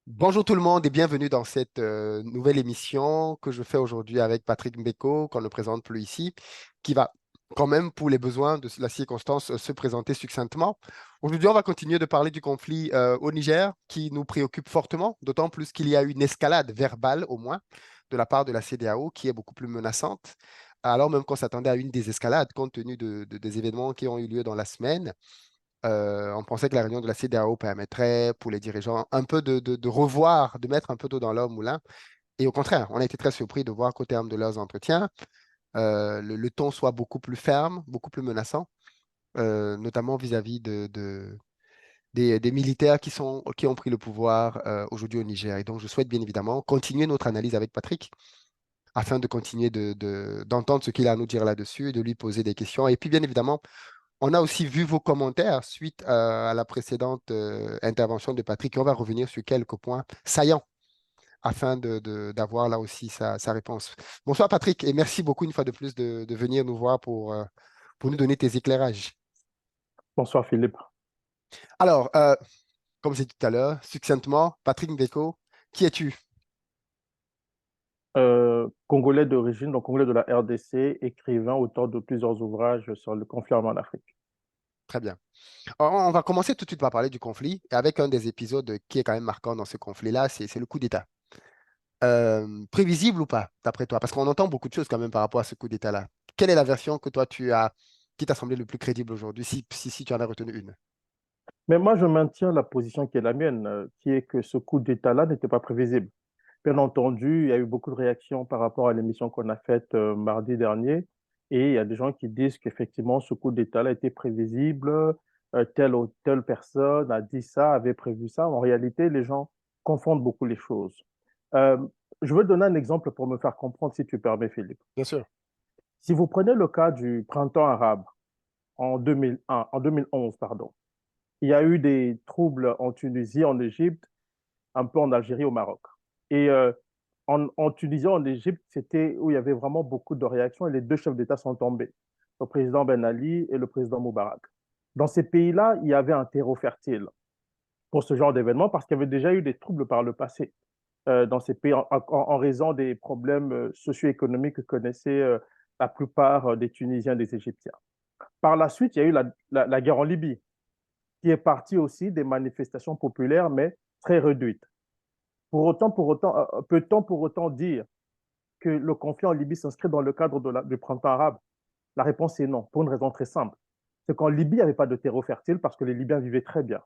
Bonjour tout le monde et bienvenue dans cette nouvelle émission que je fais aujourd'hui avec Patrick Mbeko, qu'on ne présente plus ici, qui va quand même, pour les besoins de la circonstance, se présenter succinctement. Aujourd'hui, on va continuer de parler du conflit au Niger qui nous préoccupe fortement, d'autant plus qu'il y a une escalade verbale au moins de la part de la CEDEAO qui est beaucoup plus menaçante, alors même qu'on s'attendait à une désescalade compte tenu des événements qui ont eu lieu dans la semaine. On pensait que la réunion de la CEDEAO permettrait pour les dirigeants un peu de revoir, de mettre un peu d'eau dans leur moulin. Et au contraire, on a été très surpris de voir qu'au terme de leurs entretiens, le ton soit beaucoup plus ferme, beaucoup plus menaçant, notamment vis-à-vis des militaires qui ont pris le pouvoir aujourd'hui au Niger. Et donc, je souhaite bien évidemment continuer notre analyse avec Patrick afin de continuer d'entendre ce qu'il a à nous dire là-dessus et de lui poser des questions. Et puis, bien évidemment, on a aussi vu vos commentaires suite à la précédente intervention de Patrick et on va revenir sur quelques points saillants afin d'avoir là aussi sa réponse. Bonsoir Patrick et merci beaucoup une fois de plus de venir nous voir pour nous donner tes éclairages. Bonsoir Philippe. Alors, comme j'ai dit tout à l'heure, succinctement, Patrick Ndeko, qui es-tu? Congolais d'origine, donc Congolais de la RDC, écrivain, auteur de plusieurs ouvrages sur le conflit armé en Afrique. Très bien. On va commencer tout de suite par parler du conflit et avec un des épisodes qui est quand même marquant dans ce conflit-là, c'est le coup d'État. Prévisible ou pas, d'après toi? Parce qu'on entend beaucoup de choses quand même par rapport à ce coup d'État-là. Quelle est la version que toi qui t'a semblé le plus crédible aujourd'hui, si tu en as retenu une? Mais moi, je maintiens la position qui est la mienne, qui est que ce coup d'État-là n'était pas prévisible. Bien entendu, il y a eu beaucoup de réactions par rapport à l'émission qu'on a faite mardi dernier, et il y a des gens qui disent qu'effectivement, ce coup d'État-là était prévisible, telle ou telle personne a dit ça, avait prévu ça. En réalité, les gens confondent beaucoup les choses. Euh, je veux donner un exemple pour me faire comprendre, si tu permets, Philippe. Bien sûr. Si vous prenez le cas du printemps arabe en 2001, en 2011, pardon, il y a eu des troubles en Tunisie, en Égypte, un peu en Algérie, au Maroc. Et en Tunisie, en Égypte, c'était où il y avait vraiment beaucoup de réactions et les deux chefs d'État sont tombés, le président Ben Ali et le président Moubarak. Dans ces pays-là, il y avait un terreau fertile pour ce genre d'événement parce qu'il y avait déjà eu des troubles par le passé dans ces pays en raison des problèmes socio-économiques que connaissaient la plupart des Tunisiens, des Égyptiens. Par la suite, il y a eu la guerre en Libye, qui est partie aussi des manifestations populaires, mais très réduites. Peut-on pour autant dire que le conflit en Libye s'inscrit dans le cadre du printemps arabe? La réponse est non, pour une raison très simple. C'est qu'en Libye, il n'y avait pas de terreau fertile parce que les Libyens vivaient très bien.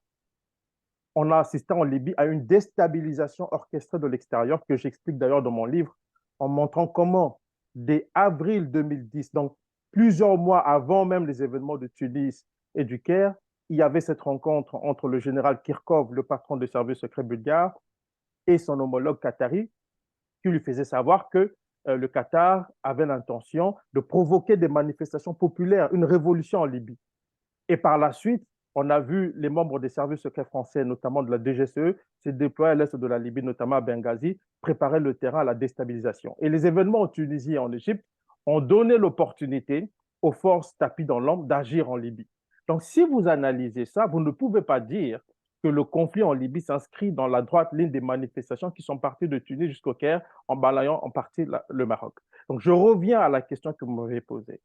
On a assisté en Libye à une déstabilisation orchestrée de l'extérieur, que j'explique d'ailleurs dans mon livre, en montrant comment, dès avril 2010, donc plusieurs mois avant même les événements de Tunis et du Caire, il y avait cette rencontre entre le général Kirkov, le patron des services secrets bulgares, et son homologue qatari, qui lui faisait savoir que le Qatar avait l'intention de provoquer des manifestations populaires, une révolution en Libye. Et par la suite, on a vu les membres des services secrets français, notamment de la DGCE, se déployer à l'est de la Libye, notamment à Benghazi, préparer le terrain à la déstabilisation. Et les événements en Tunisie et en Égypte ont donné l'opportunité aux forces tapies dans l'ombre d'agir en Libye. Donc, si vous analysez ça, vous ne pouvez pas dire que le conflit en Libye s'inscrit dans la droite ligne des manifestations qui sont parties de Tunis jusqu'au Caire en balayant en partie le Maroc. Donc, je reviens à la question que vous m'avez posée.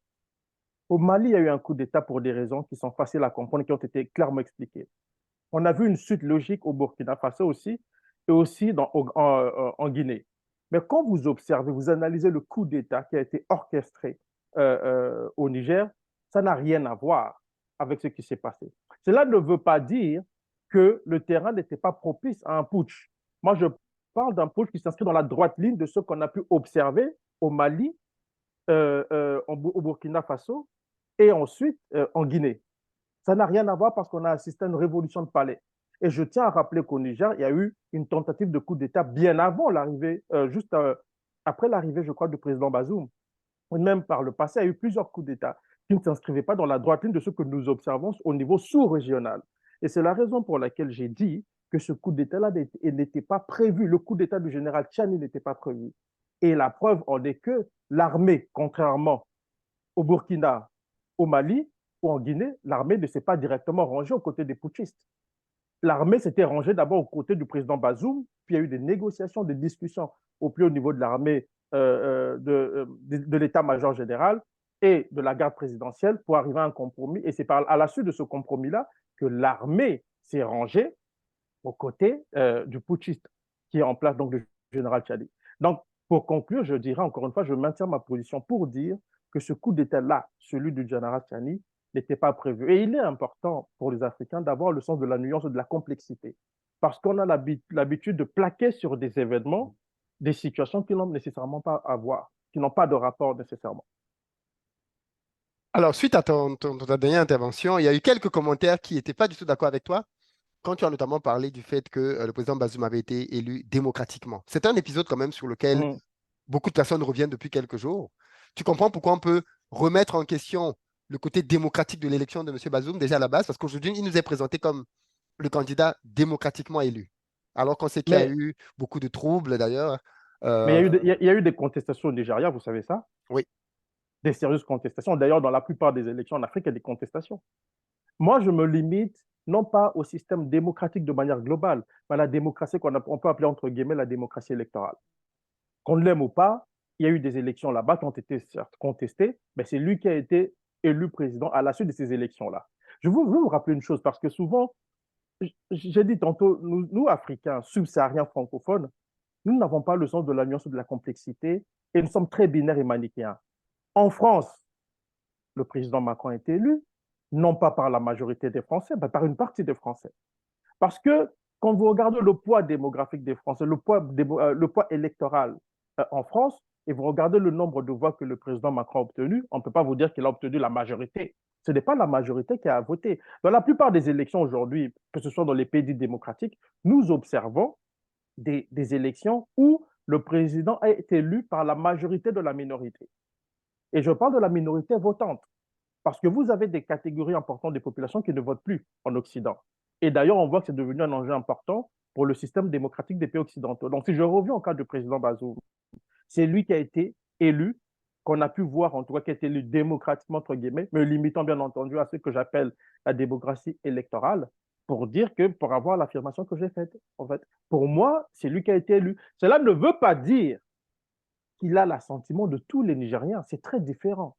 Au Mali, il y a eu un coup d'État pour des raisons qui sont faciles à comprendre, qui ont été clairement expliquées. On a vu une suite logique au Burkina Faso aussi, et aussi en Guinée. Mais quand vous observez, vous analysez le coup d'État qui a été orchestré au Niger, ça n'a rien à voir avec ce qui s'est passé. Cela ne veut pas dire que le terrain n'était pas propice à un putsch. Moi, je parle d'un putsch qui s'inscrit dans la droite ligne de ce qu'on a pu observer au Mali, au Burkina Faso et ensuite en Guinée. Ça n'a rien à voir parce qu'on a assisté à une révolution de palais. Et je tiens à rappeler qu'au Niger, il y a eu une tentative de coup d'État bien avant l'arrivée, juste après l'arrivée, je crois, du président Bazoum. Même par le passé, il y a eu plusieurs coups d'État qui ne s'inscrivaient pas dans la droite ligne de ce que nous observons au niveau sous-régional. Et c'est la raison pour laquelle j'ai dit que ce coup d'État-là n'était pas prévu. Le coup d'État du général Tchani n'était pas prévu. Et la preuve en est que l'armée, contrairement au Burkina, au Mali ou en Guinée, l'armée ne s'est pas directement rangée aux côtés des putschistes. l'armée s'était rangée d'abord aux côtés du président Bazoum, puis il y a eu des négociations, des discussions au plus haut niveau de l'armée, de l'état-major général et de la garde présidentielle pour arriver à un compromis. Et c'est à la suite de ce compromis-là que l'armée s'est rangée aux côtés du putschiste qui est en place, donc le général Tchadi. Donc, pour conclure, je dirais encore une fois, je maintiens ma position pour dire que ce coup d'État-là, celui du général Tchani, n'était pas prévu. Et il est important pour les Africains d'avoir le sens de la nuance et de la complexité. Parce qu'on a l'habitude de plaquer sur des événements des situations qui n'ont nécessairement pas à voir, qui n'ont pas de rapport nécessairement. Alors, suite à ta dernière intervention, il y a eu quelques commentaires qui n'étaient pas du tout d'accord avec toi, quand tu as notamment parlé du fait que le président Bazoum avait été élu démocratiquement. C'est un épisode quand même sur lequel Mm. beaucoup de personnes reviennent depuis quelques jours. Tu comprends pourquoi on peut remettre en question le côté démocratique de l'élection de M. Bazoum déjà à la base, parce qu'aujourd'hui, il nous est présenté comme le candidat démocratiquement élu. Alors qu'on sait qu'il y a Mais, eu beaucoup de troubles d'ailleurs. mais Euh, il y a eu des contestations au Nigeria, vous savez ça? oui. Des sérieuses contestations. D'ailleurs, dans la plupart des élections en Afrique, il y a des contestations. Moi, je me limite non pas au système démocratique de manière globale, mais à la démocratie on peut appeler entre guillemets la démocratie électorale. Qu'on l'aime ou pas, il y a eu des élections là-bas qui ont été certes contestées, mais c'est lui qui a été élu président à la suite de ces élections-là. Je veux vous rappeler une chose, parce que souvent, j'ai dit tantôt, nous, Africains, subsahariens francophones, nous n'avons pas le sens de la nuance ou de la complexité et nous sommes très binaires et manichéens. En France, le président Macron a été élu, non pas par la majorité des Français, mais par une partie des Français. Parce que quand vous regardez le poids démographique des Français, le poids électoral en France, et vous regardez le nombre de voix que le président Macron a obtenu, on ne peut pas vous dire qu'il a obtenu la majorité. Ce n'est pas la majorité qui a voté. Dans la plupart des élections aujourd'hui, que ce soit dans les pays dits démocratiques, nous observons des élections où le président a été élu par la majorité de la minorité. Et je parle de la minorité votante. Parce que vous avez des catégories importantes de populations qui ne votent plus en Occident. Et d'ailleurs, on voit que c'est devenu un enjeu important pour le système démocratique des pays occidentaux. Donc, si je reviens au cas du président Bazoum, c'est lui qui a été élu, qu'on a pu voir, en tout cas, qui a été élu démocratiquement, entre guillemets, me limitant bien entendu à ce que j'appelle la démocratie électorale, pour dire que, pour avoir l'affirmation que j'ai faite, en fait, pour moi, c'est lui qui a été élu. Cela ne veut pas dire qu'il a l'assentiment de tous les Nigériens. C'est très différent.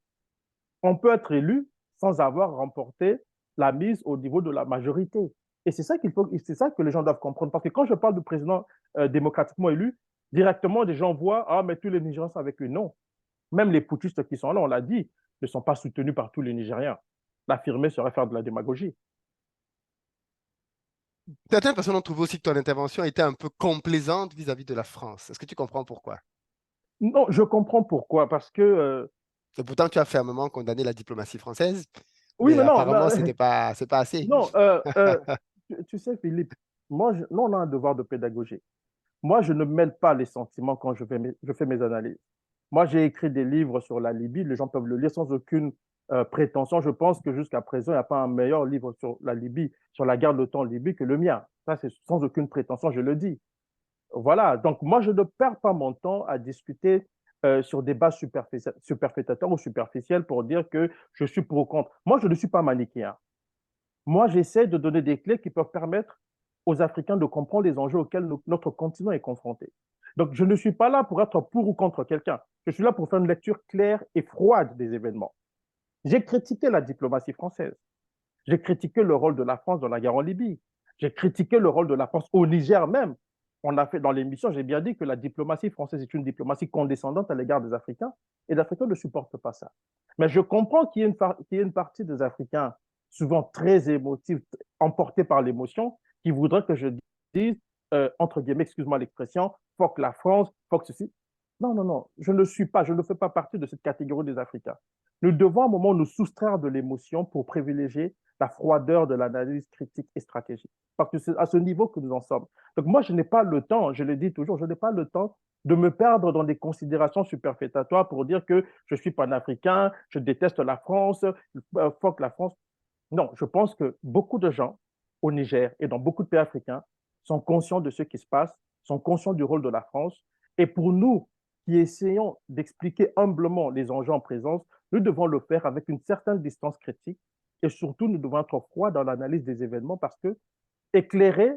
On peut être élu sans avoir remporté la mise au niveau de la majorité. Et c'est ça que les gens doivent comprendre. Parce que quand je parle de président démocratiquement élu, directement, des gens voient, ah, mais tous les Nigériens sont avec lui. Non. Même les putschistes qui sont là, on l'a dit, ne sont pas soutenus par tous les Nigériens. L'affirmer serait faire de la démagogie. Certaines personnes ont trouvé aussi que ton intervention était un peu complaisante vis-à-vis de la France. Est-ce que tu comprends pourquoi? Non, je comprends pourquoi. Parce que, Et pourtant, tu as fermement condamné la diplomatie française, oui, mais mais non, apparemment, c'est pas assez. non, tu sais, Philippe, nous, on a un devoir de pédagogie. Moi, je ne mêle pas les sentiments quand je fais mes analyses. Moi, j'ai écrit des livres sur la Libye, les gens peuvent le lire sans aucune prétention. Je pense que jusqu'à présent, il n'y a pas un meilleur livre sur la Libye, sur la guerre de l'OTAN en Libye que le mien. Ça, c'est sans aucune prétention, je le dis. Voilà, donc moi, je ne perds pas mon temps à discuter sur des bases superfétateurs ou superficielles pour dire que je suis pour ou contre. Moi, je ne suis pas manichéen. Moi, j'essaie de donner des clés qui peuvent permettre aux Africains de comprendre les enjeux auxquels notre continent est confronté. Donc, je ne suis pas là pour être pour ou contre quelqu'un. Je suis là pour faire une lecture claire et froide des événements. J'ai critiqué la diplomatie française. J'ai critiqué le rôle de la France dans la guerre en Libye. J'ai critiqué le rôle de la France au Niger même. On a fait dans l'émission, j'ai bien dit que la diplomatie française est une diplomatie condescendante à l'égard des Africains et les Africains ne supportent pas ça. Mais je comprends qu'il y ait une partie des Africains, souvent très émotifs, emportés par l'émotion, qui voudraient que je dise, entre guillemets, excuse-moi l'expression, fuck la France, fuck ceci. Non, non, non, je ne fais pas partie de cette catégorie des Africains. Nous devons à un moment nous soustraire de l'émotion pour privilégier la froideur de l'analyse critique et stratégique. Parce que c'est à ce niveau que nous en sommes. Donc moi, je n'ai pas le temps, je le dis toujours, je n'ai pas le temps de me perdre dans des considérations superfétatoires pour dire que je suis panafricain, je déteste la France, fuck la France. Non, je pense que beaucoup de gens au Niger et dans beaucoup de pays africains sont conscients de ce qui se passe, sont conscients du rôle de la France. Et pour nous qui essayons d'expliquer humblement les enjeux en présence, nous devons le faire avec une certaine distance critique et surtout, nous devons être froids dans l'analyse des événements parce que éclairer,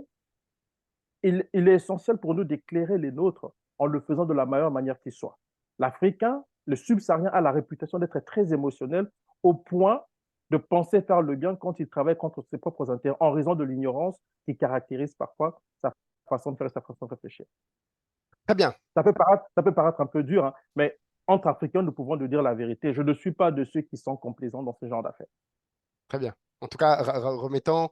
il est essentiel pour nous d'éclairer les nôtres en le faisant de la meilleure manière qui soit. L'Africain, le subsaharien, a la réputation d'être très émotionnel au point de penser faire le bien quand il travaille contre ses propres intérêts, en raison de l'ignorance qui caractérise parfois sa façon de faire et sa façon de réfléchir. Très bien, Ça peut paraître un peu dur, hein, mais entre Africains, nous pouvons nous dire la vérité. Je ne suis pas de ceux qui sont complaisants dans ce genre d'affaires. très bien. En tout cas, remettons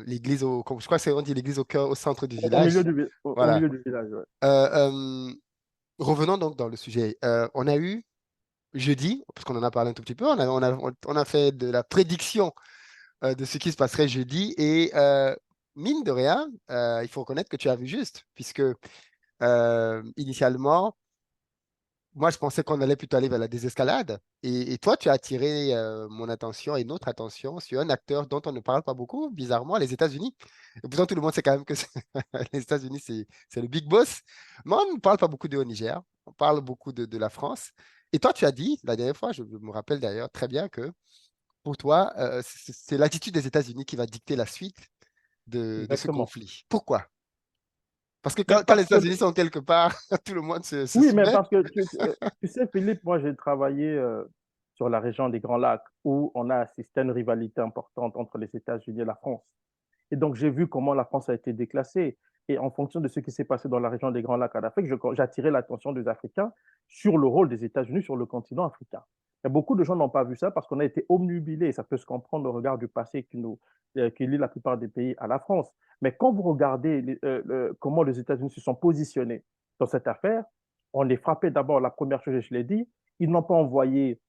l'église je crois que c'est on dit l'église au cœur, au centre du Au milieu village. du, au Voilà. milieu du village, ouais. Euh, euh, Revenons donc dans le sujet. On a eu jeudi, parce qu'on en a parlé un tout petit peu, on a fait de la prédiction de ce qui se passerait jeudi et mine de rien, il faut reconnaître que tu as vu juste, puisque initialement, moi, je pensais qu'on allait plutôt aller vers la désescalade. Et toi, tu as attiré mon attention et notre attention sur un acteur dont on ne parle pas beaucoup, bizarrement, les États-Unis. Et pourtant, tout le monde sait quand même que les États-Unis, c'est le big boss. Mais on ne parle pas beaucoup de au Niger. On parle beaucoup de la France. Et toi, tu as dit, la dernière fois, je me rappelle d'ailleurs très bien que pour toi, c'est l'attitude des États-Unis qui va dicter la suite de ce Exactement. conflit. Pourquoi? Parce que Mais quand les parce que, États-Unis sont quelque part, tout le monde se oui, mais soumet. parce que tu sais, Philippe, moi, j'ai travaillé sur la région des Grands Lacs où on a assisté à une rivalité importante entre les États-Unis et la France. Et donc, j'ai vu comment la France a été déclassée. Et en fonction de ce qui s'est passé dans la région des Grands Lacs en Afrique, j'ai attiré l'attention des Africains sur le rôle des États-Unis sur le continent africain. Et beaucoup de gens n'ont pas vu ça parce qu'on a été omnubilés. Ça peut se comprendre au regard du passé qui lie la plupart des pays à la France. Mais quand vous regardez comment les États-Unis se sont positionnés dans cette affaire, on est frappé d'abord, la première chose, je l'ai dit, ils n'ont pas envoyé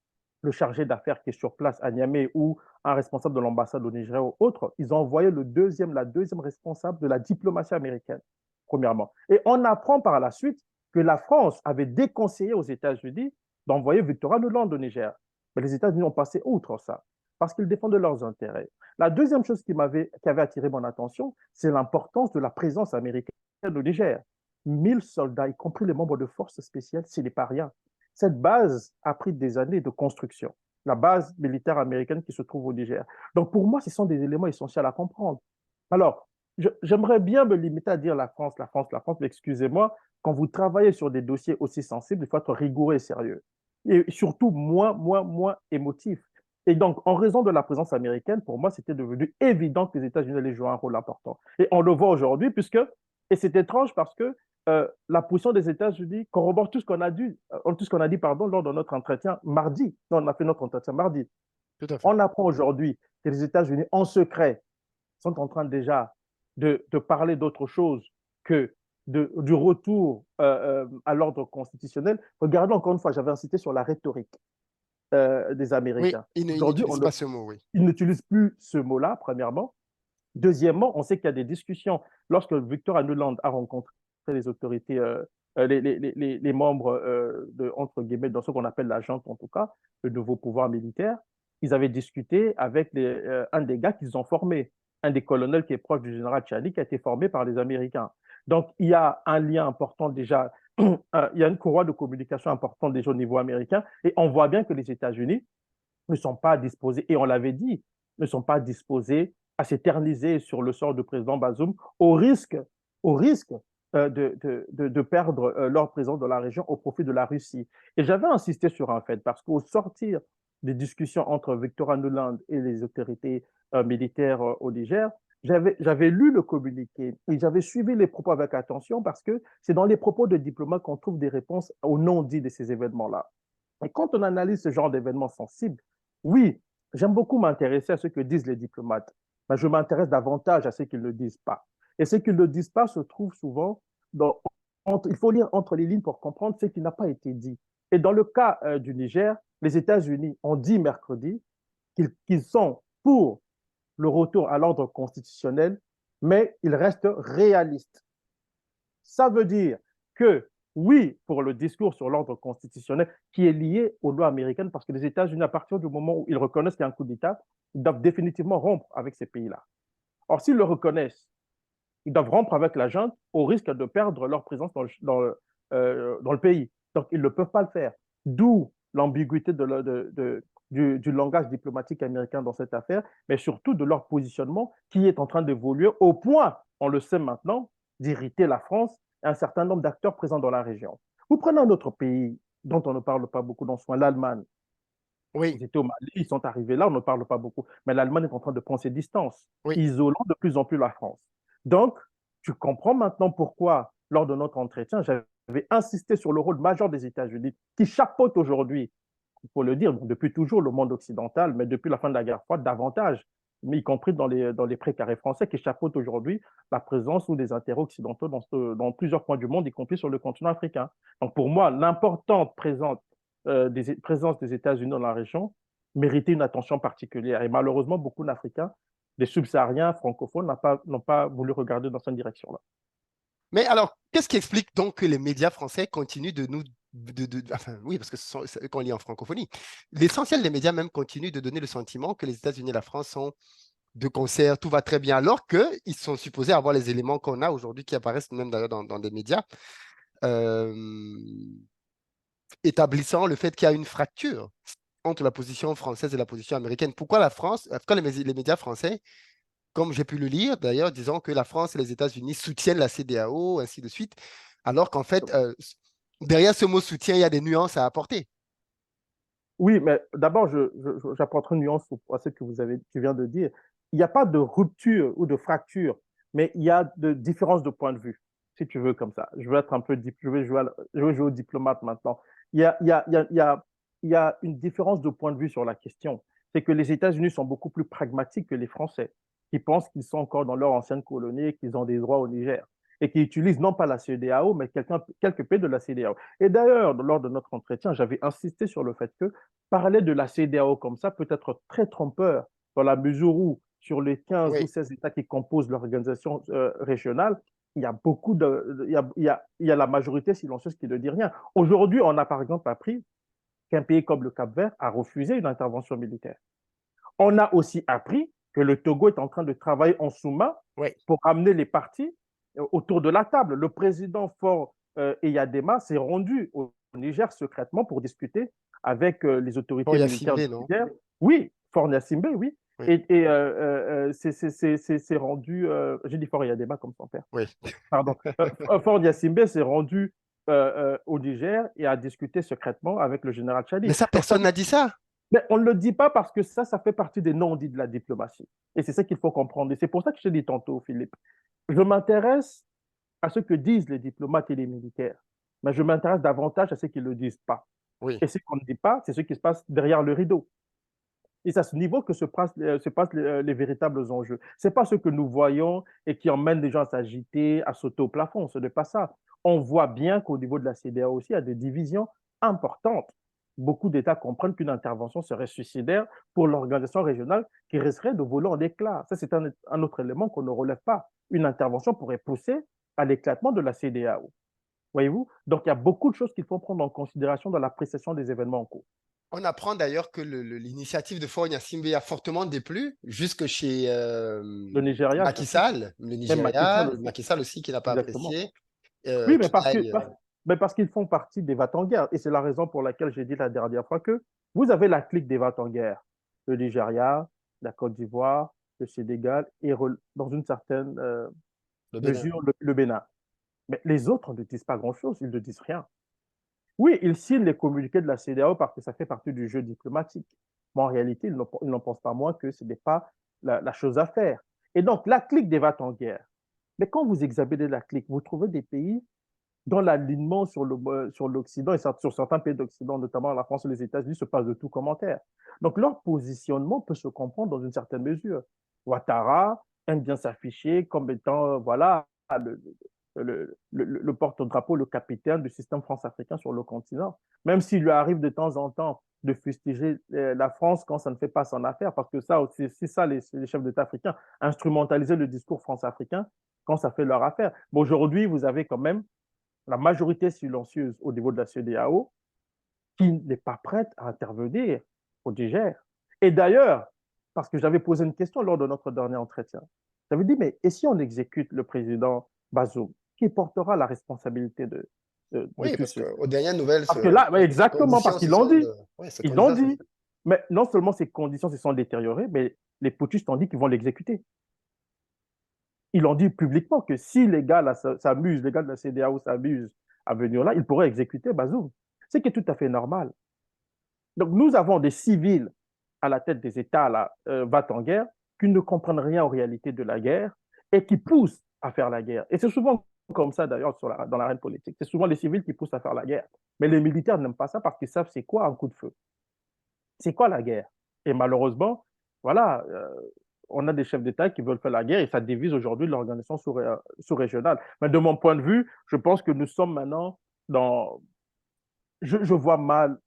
le chargé d'affaires qui est sur place à Niamey ou un responsable de l'ambassade au Nigeria ou autre, ils ont envoyé la deuxième responsable de la diplomatie américaine, premièrement. Et on apprend par la suite que la France avait déconseillé aux États-Unis d'envoyer Victoria Nuland au Niger. Mais les États-Unis ont passé outre ça, parce qu'ils défendent leurs intérêts. La deuxième chose qui avait attiré mon attention, c'est l'importance de la présence américaine au Niger. 1 000 soldats, y compris les membres de forces spéciales, ce n'est pas rien. Cette base a pris des années de construction, la base militaire américaine qui se trouve au Niger. Donc pour moi, ce sont des éléments essentiels à comprendre. Alors, j'aimerais bien me limiter à dire la France, la France, la France, mais excusez-moi, quand vous travaillez sur des dossiers aussi sensibles, il faut être rigoureux et sérieux. Et surtout moins émotif. Et donc, en raison de la présence américaine, pour moi, c'était devenu évident que les États-Unis allaient jouer un rôle important. Et on le voit aujourd'hui, et c'est étrange parce que la position des États-Unis corrobore tout ce qu'on a dit pardon, lors de notre entretien mardi. Non, on a fait notre entretien mardi. Tout à fait. On apprend aujourd'hui que les États-Unis, en secret, sont en train déjà de parler d'autre chose que du retour à l'ordre constitutionnel. Regardons encore une fois, j'avais incité sur la rhétorique des Oui, Américains. il Aujourd'hui, n'utilise pas ce mot, oui. ils n'utilisent plus ce mot-là, premièrement. Deuxièmement, on sait qu'il y a des discussions. Lorsque Victor Nuland a rencontré les autorités, les membres entre guillemets, dans ce qu'on appelle la junte, en tout cas, le nouveau pouvoir militaire, ils avaient discuté avec un des gars qu'ils ont formé, un des colonels qui est proche du général Tchani, qui a été formé par les Américains. Donc, il y a un lien important déjà, il y a une courroie de communication importante déjà au niveau américain, et on voit bien que les États-Unis ne sont pas disposés, et on l'avait dit, ne sont pas disposés à s'éterniser sur le sort du président Bazoum au risque de perdre leur présence dans la région au profit de la Russie. Et j'avais insisté sur un fait, parce qu'au sortir des discussions entre Victoria Nuland et les autorités militaires au Niger, j'avais lu le communiqué et j'avais suivi les propos avec attention parce que c'est dans les propos de diplomates qu'on trouve des réponses au non-dit de ces événements-là. Et quand on analyse ce genre d'événements sensibles, oui, j'aime beaucoup m'intéresser à ce que disent les diplomates, mais je m'intéresse davantage à ce qu'ils ne disent pas. Et ce qu'ils ne disent pas se trouve souvent il faut lire entre les lignes pour comprendre ce qui n'a pas été dit. Et dans le cas du Niger, les États-Unis ont dit mercredi qu'ils sont pour le retour à l'ordre constitutionnel, mais ils restent réalistes. Ça veut dire que oui, pour le discours sur l'ordre constitutionnel qui est lié aux lois américaines, parce que les États-Unis, à partir du moment où ils reconnaissent qu'il y a un coup d'État, ils doivent définitivement rompre avec ces pays-là. Or, s'ils le reconnaissent, ils doivent rompre avec la junte au risque de perdre leur présence dans le pays. Donc, ils ne peuvent pas le faire. D'où l'ambiguïté du du langage diplomatique américain dans cette affaire, mais surtout de leur positionnement qui est en train d'évoluer au point, on le sait maintenant, d'irriter la France et un certain nombre d'acteurs présents dans la région. Vous prenez un autre pays dont on ne parle pas beaucoup dans ce moment, l'Allemagne. Oui, Ils étaient au Mali, ils sont arrivés là, on ne parle pas beaucoup. Mais l'Allemagne est en train de prendre ses distances, oui. isolant de plus en plus la France. Donc, tu comprends maintenant pourquoi, lors de notre entretien, j'avais insisté sur le rôle majeur des États-Unis, qui chapeautent aujourd'hui, il faut le dire, depuis toujours le monde occidental, mais depuis la fin de la guerre froide, davantage, mais y compris dans les précarés français, qui chapeautent aujourd'hui la présence ou des intérêts occidentaux dans plusieurs coins du monde, y compris sur le continent africain. Donc, pour moi, l'importante présence des États-Unis dans la région méritait une attention particulière. Et malheureusement, beaucoup d'Africains, des subsahariens francophones, n'ont pas voulu regarder dans cette direction-là. Mais alors, qu'est-ce qui explique donc que les médias français continuent de nous... enfin, oui, parce que c'est eux qu'on lit en francophonie. L'essentiel des médias même continue de donner le sentiment que les États-Unis et la France sont de concert, tout va très bien, alors qu'ils sont supposés avoir les éléments qu'on a aujourd'hui, qui apparaissent même d'ailleurs dans des médias, euh, établissant le fait qu'il y a une fracture entre la position française et la position américaine. Pourquoi la France, pourquoi les médias français, comme j'ai pu le lire d'ailleurs, disant que la France et les États-Unis soutiennent la CEDEAO, ainsi de suite, alors qu'en fait, derrière ce mot soutien, il y a des nuances à apporter. Oui, mais d'abord, j'apporterai une nuance à ce que tu viens de dire. Il n'y a pas de rupture ou de fracture, mais il y a de différences de point de vue, si tu veux, comme ça. Je vais être un peu, je vais jouer au diplomate maintenant. Il y a, il y a, il y a, il y a, il y a une différence de point de vue sur la question. C'est que les États-Unis sont beaucoup plus pragmatiques que les Français, qui pensent qu'ils sont encore dans leur ancienne colonie et qu'ils ont des droits au Niger, et qui utilisent non pas la CEDEAO, mais quelques pays de la CEDEAO. Et d'ailleurs, lors de notre entretien, j'avais insisté sur le fait que parler de la CEDEAO comme ça peut être très trompeur dans la mesure où, sur les 15 ou Oui, 16 États qui composent l'organisation régionale, il y a beaucoup de, il y a la majorité silencieuse qui ne dit rien. Aujourd'hui, on a par exemple appris qu'un pays comme le Cap-Vert a refusé une intervention militaire. On a aussi appris que le Togo est en train de travailler en sous-main oui. pour amener les partis autour de la table. Le président Faure Eyadema s'est rendu au Niger secrètement pour discuter avec les Bon, autorités il y a militaires Simbe, du non? Niger. Oui, Faure Gnassingbé, oui. Oui, Et c'est rendu, j'ai dit Faure Eyadema comme son père, oui. pardon. Faure Gnassingbé s'est rendu au Niger et a discuté secrètement avec le général Mais Chani. ça, Donc, ça personne n'a dit ça. mais on ne le dit pas parce que ça fait partie des non-dits de la diplomatie. Et c'est ça qu'il faut comprendre. Et c'est pour ça que je te dis tantôt, Philippe, je m'intéresse à ce que disent les diplomates et les militaires, mais je m'intéresse davantage à ce qu'ils ne le disent pas. Oui. Et ce qu'on ne dit pas, c'est ce qui se passe derrière le rideau. Et c'est à ce niveau que se passent les véritables enjeux. Ce n'est pas ce que nous voyons et qui emmène les gens à s'agiter, à sauter au plafond. Ce n'est pas ça. On voit bien qu'au niveau de la CEDEAO aussi, il y a des divisions importantes. Beaucoup d'États comprennent qu'une intervention serait suicidaire pour l'organisation régionale qui risquerait de voler en éclats. Ça, c'est un autre élément qu'on ne relève pas. Une intervention pourrait pousser à l'éclatement de la CEDEAO. Voyez-vous? Donc, il y a beaucoup de choses qu'il faut prendre en considération dans l'appréciation des événements en cours. On apprend d'ailleurs que l'initiative de Faure Gnassingbé a fortement déplu, jusque chez Le Nigeria Macky aussi, Sall, le même Macky Sall Nigeria, aussi. Macky Sall aussi qui n'a pas Exactement. apprécié, Oui, qui aille. mais parce qu'ils font partie des va-t-en-guerre. Et c'est la raison pour laquelle j'ai dit la dernière fois que vous avez la clique des va-t-en-guerre. Le Nigeria, la Côte d'Ivoire, le Sénégal et dans une certaine Le Bénin. mesure le Bénin. Mais les autres ne disent pas grand-chose, ils ne disent rien. Oui, ils signent les communiqués de la CEDEAO parce que ça fait partie du jeu diplomatique. Mais en réalité, ils n'en pensent pas moins que ce n'est pas la chose à faire. Et donc, la clique des va-t-en-guerre. Mais quand vous examinez la clique, vous trouvez des pays dont l'alignement sur l'Occident et sur certains pays d'Occident, notamment la France et les États-Unis, se passe de tout commentaire. Donc leur positionnement peut se comprendre dans une certaine mesure. Ouattara aime bien s'afficher comme étant, voilà, le porte-drapeau, le capitaine du système France-africain sur le continent, même s'il lui arrive de temps en temps de fustiger la France quand ça ne fait pas son affaire, parce que ça, c'est ça les chefs d'État africains, instrumentaliser le discours france-africain quand ça fait leur affaire. Mais aujourd'hui, vous avez quand même la majorité silencieuse au niveau de la CEDEAO qui n'est pas prête à intervenir au Niger. Et d'ailleurs, parce que j'avais posé une question lors de notre dernier entretien, j'avais dit, mais et si on exécute le président Bazoum, qui portera la responsabilité de Oui, tout parce ceci? qu'aux dernières nouvelles, Parce que là, ouais, ses exactement, parce conditions qu'ils l'ont dit. oui, ses Ils l'ont conditions se dit. Mais non seulement ces conditions se sont détériorées, mais les putschistes ont dit qu'ils vont l'exécuter. Ils l'ont dit publiquement que si les gars s'amusent, les gars de la CEDEAO s'amusent à venir là, ils pourraient exécuter Bazoum. Ce qui est tout à fait normal. Donc nous avons des civils à la tête des États là, va en guerre, qui ne comprennent rien en réalité de la guerre et qui poussent à faire la guerre. Et c'est souvent comme ça d'ailleurs dans l'arène politique. C'est souvent les civils qui poussent à faire la guerre. Mais les militaires n'aiment pas ça parce qu'ils savent c'est quoi un coup de feu. C'est quoi la guerre? Et malheureusement, voilà, on a des chefs d'État qui veulent faire la guerre et ça divise aujourd'hui l'organisation sous-régionale. Mais de mon point de vue, je pense que nous sommes maintenant dans. Je vois mal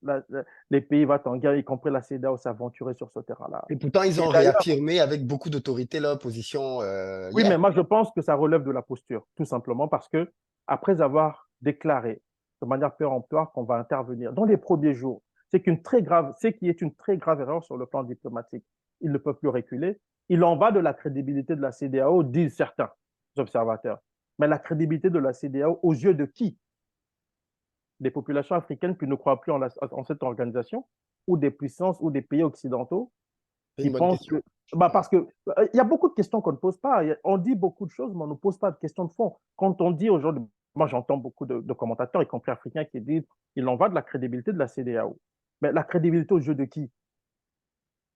les pays va en guerre, y compris la CEDEAO, s'aventurer sur ce terrain-là. Et pourtant, ils Et ont d'ailleurs, réaffirmé avec beaucoup d'autorité leur position oui, hier. mais moi, je pense que ça relève de la posture, tout simplement parce que après avoir déclaré de manière péremptoire qu'on va intervenir dans les premiers jours, c'est qui est une très grave erreur sur le plan diplomatique. Ils ne peuvent plus reculer. Il en va de la crédibilité de la CEDEAO, disent certains observateurs. Mais la crédibilité de la CEDEAO aux yeux de qui? Des populations africaines qui ne croient plus en cette organisation, ou des puissances ou des pays occidentaux C'est qui une bonne pensent question. que. Bah parce que il y a beaucoup de questions qu'on ne pose pas. On dit beaucoup de choses, mais on ne pose pas de questions de fond. Quand on dit aujourd'hui, moi j'entends beaucoup de commentateurs, y compris africains, qui disent il en va de la crédibilité de la CEDEAO. Mais la crédibilité au jeu de qui?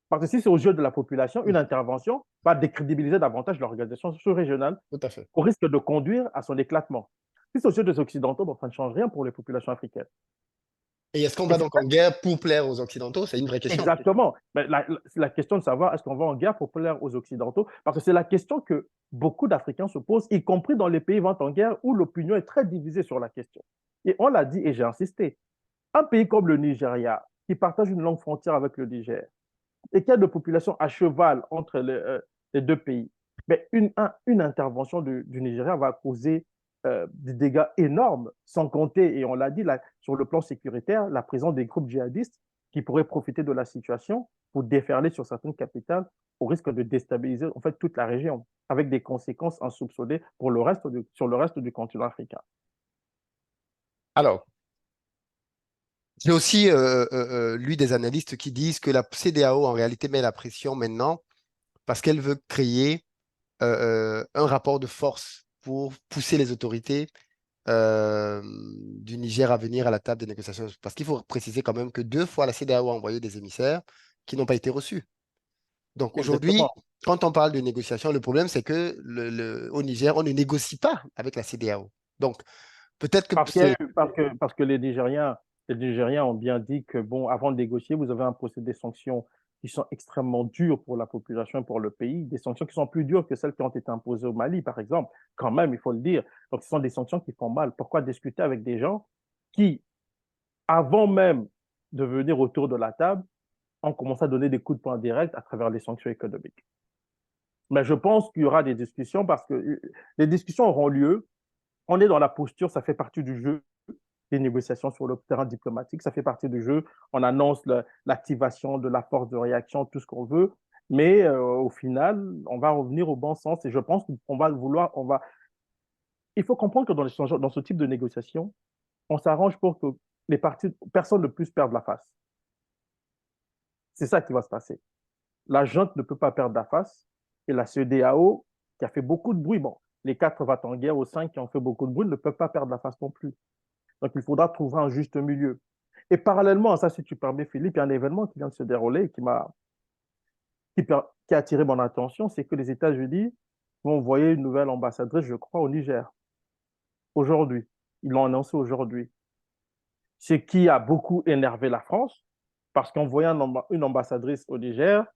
Parce que si c'est au jeu de la population, une intervention va décrédibiliser davantage l'organisation sous-régionale Tout à fait. au risque de conduire à son éclatement. Si c'est au jeu des Occidentaux, bon, ça ne change rien pour les populations africaines. Et est-ce qu'on Et va c'est donc en guerre pour plaire aux Occidentaux? C'est une vraie question. exactement. Mais la question de savoir est-ce qu'on va en guerre pour plaire aux Occidentaux, parce que c'est la question que beaucoup d'Africains se posent, y compris dans les pays vont en guerre où l'opinion est très divisée sur la question. Et on l'a dit et j'ai insisté. Un pays comme le Nigeria, qui partage une longue frontière avec le Niger, et qui a de population à cheval entre les deux pays, mais une intervention du Nigeria va causer des dégâts énormes, sans compter, et on l'a dit, sur le plan sécuritaire, la présence des groupes djihadistes qui pourraient profiter de la situation pour déferler sur certaines capitales au risque de déstabiliser en fait toute la région, avec des conséquences insoupçonnées sur le reste du continent africain. Alors, j'ai aussi lu des analystes qui disent que la CEDEAO en réalité met la pression maintenant parce qu'elle veut créer un rapport de force pour pousser les autorités du Niger à venir à la table des négociations. Parce qu'il faut préciser quand même que 2 fois la CEDEAO a envoyé des émissaires qui n'ont pas été reçus. Donc aujourd'hui, Exactement. quand on parle de négociation, le problème c'est que au Niger, on ne négocie pas avec la CEDEAO. Donc peut-être que c'est Parce que les Nigériens ont bien dit que, bon, avant de négocier, vous avez imposé des sanctions qui sont extrêmement dures pour la population et pour le pays, des sanctions qui sont plus dures que celles qui ont été imposées au Mali, par exemple, quand même, il faut le dire. Donc, ce sont des sanctions qui font mal. Pourquoi discuter avec des gens qui, avant même de venir autour de la table, ont commencé à donner des coups de poing directs à travers les sanctions économiques? Mais je pense qu'il y aura des discussions parce que les discussions auront lieu. On est dans la posture, ça fait partie du jeu des négociations sur le terrain diplomatique. Ça fait partie du jeu. On annonce l'activation de la force de réaction, tout ce qu'on veut. Mais au final, on va revenir au bon sens. Et je pense qu'on va vouloir, il faut comprendre que dans ce type de négociation, on s'arrange pour que les parties, personne ne puisse perdre la face. C'est ça qui va se passer. La junte ne peut pas perdre la face. Et la CEDEAO, qui a fait beaucoup de bruit, bon, les 4 va en guerre aux 5 qui ont fait beaucoup de bruit, ne peuvent pas perdre la face non plus. Donc, il faudra trouver un juste milieu. Et parallèlement à ça, si tu permets, Philippe, il y a un événement qui vient de se dérouler et qui a attiré mon attention, c'est que les États-Unis vont envoyer une nouvelle ambassadrice, je crois, au Niger, aujourd'hui. Ils l'ont annoncé aujourd'hui. Ce qui a beaucoup énervé la France, parce qu'en voyant une ambassadrice au Niger,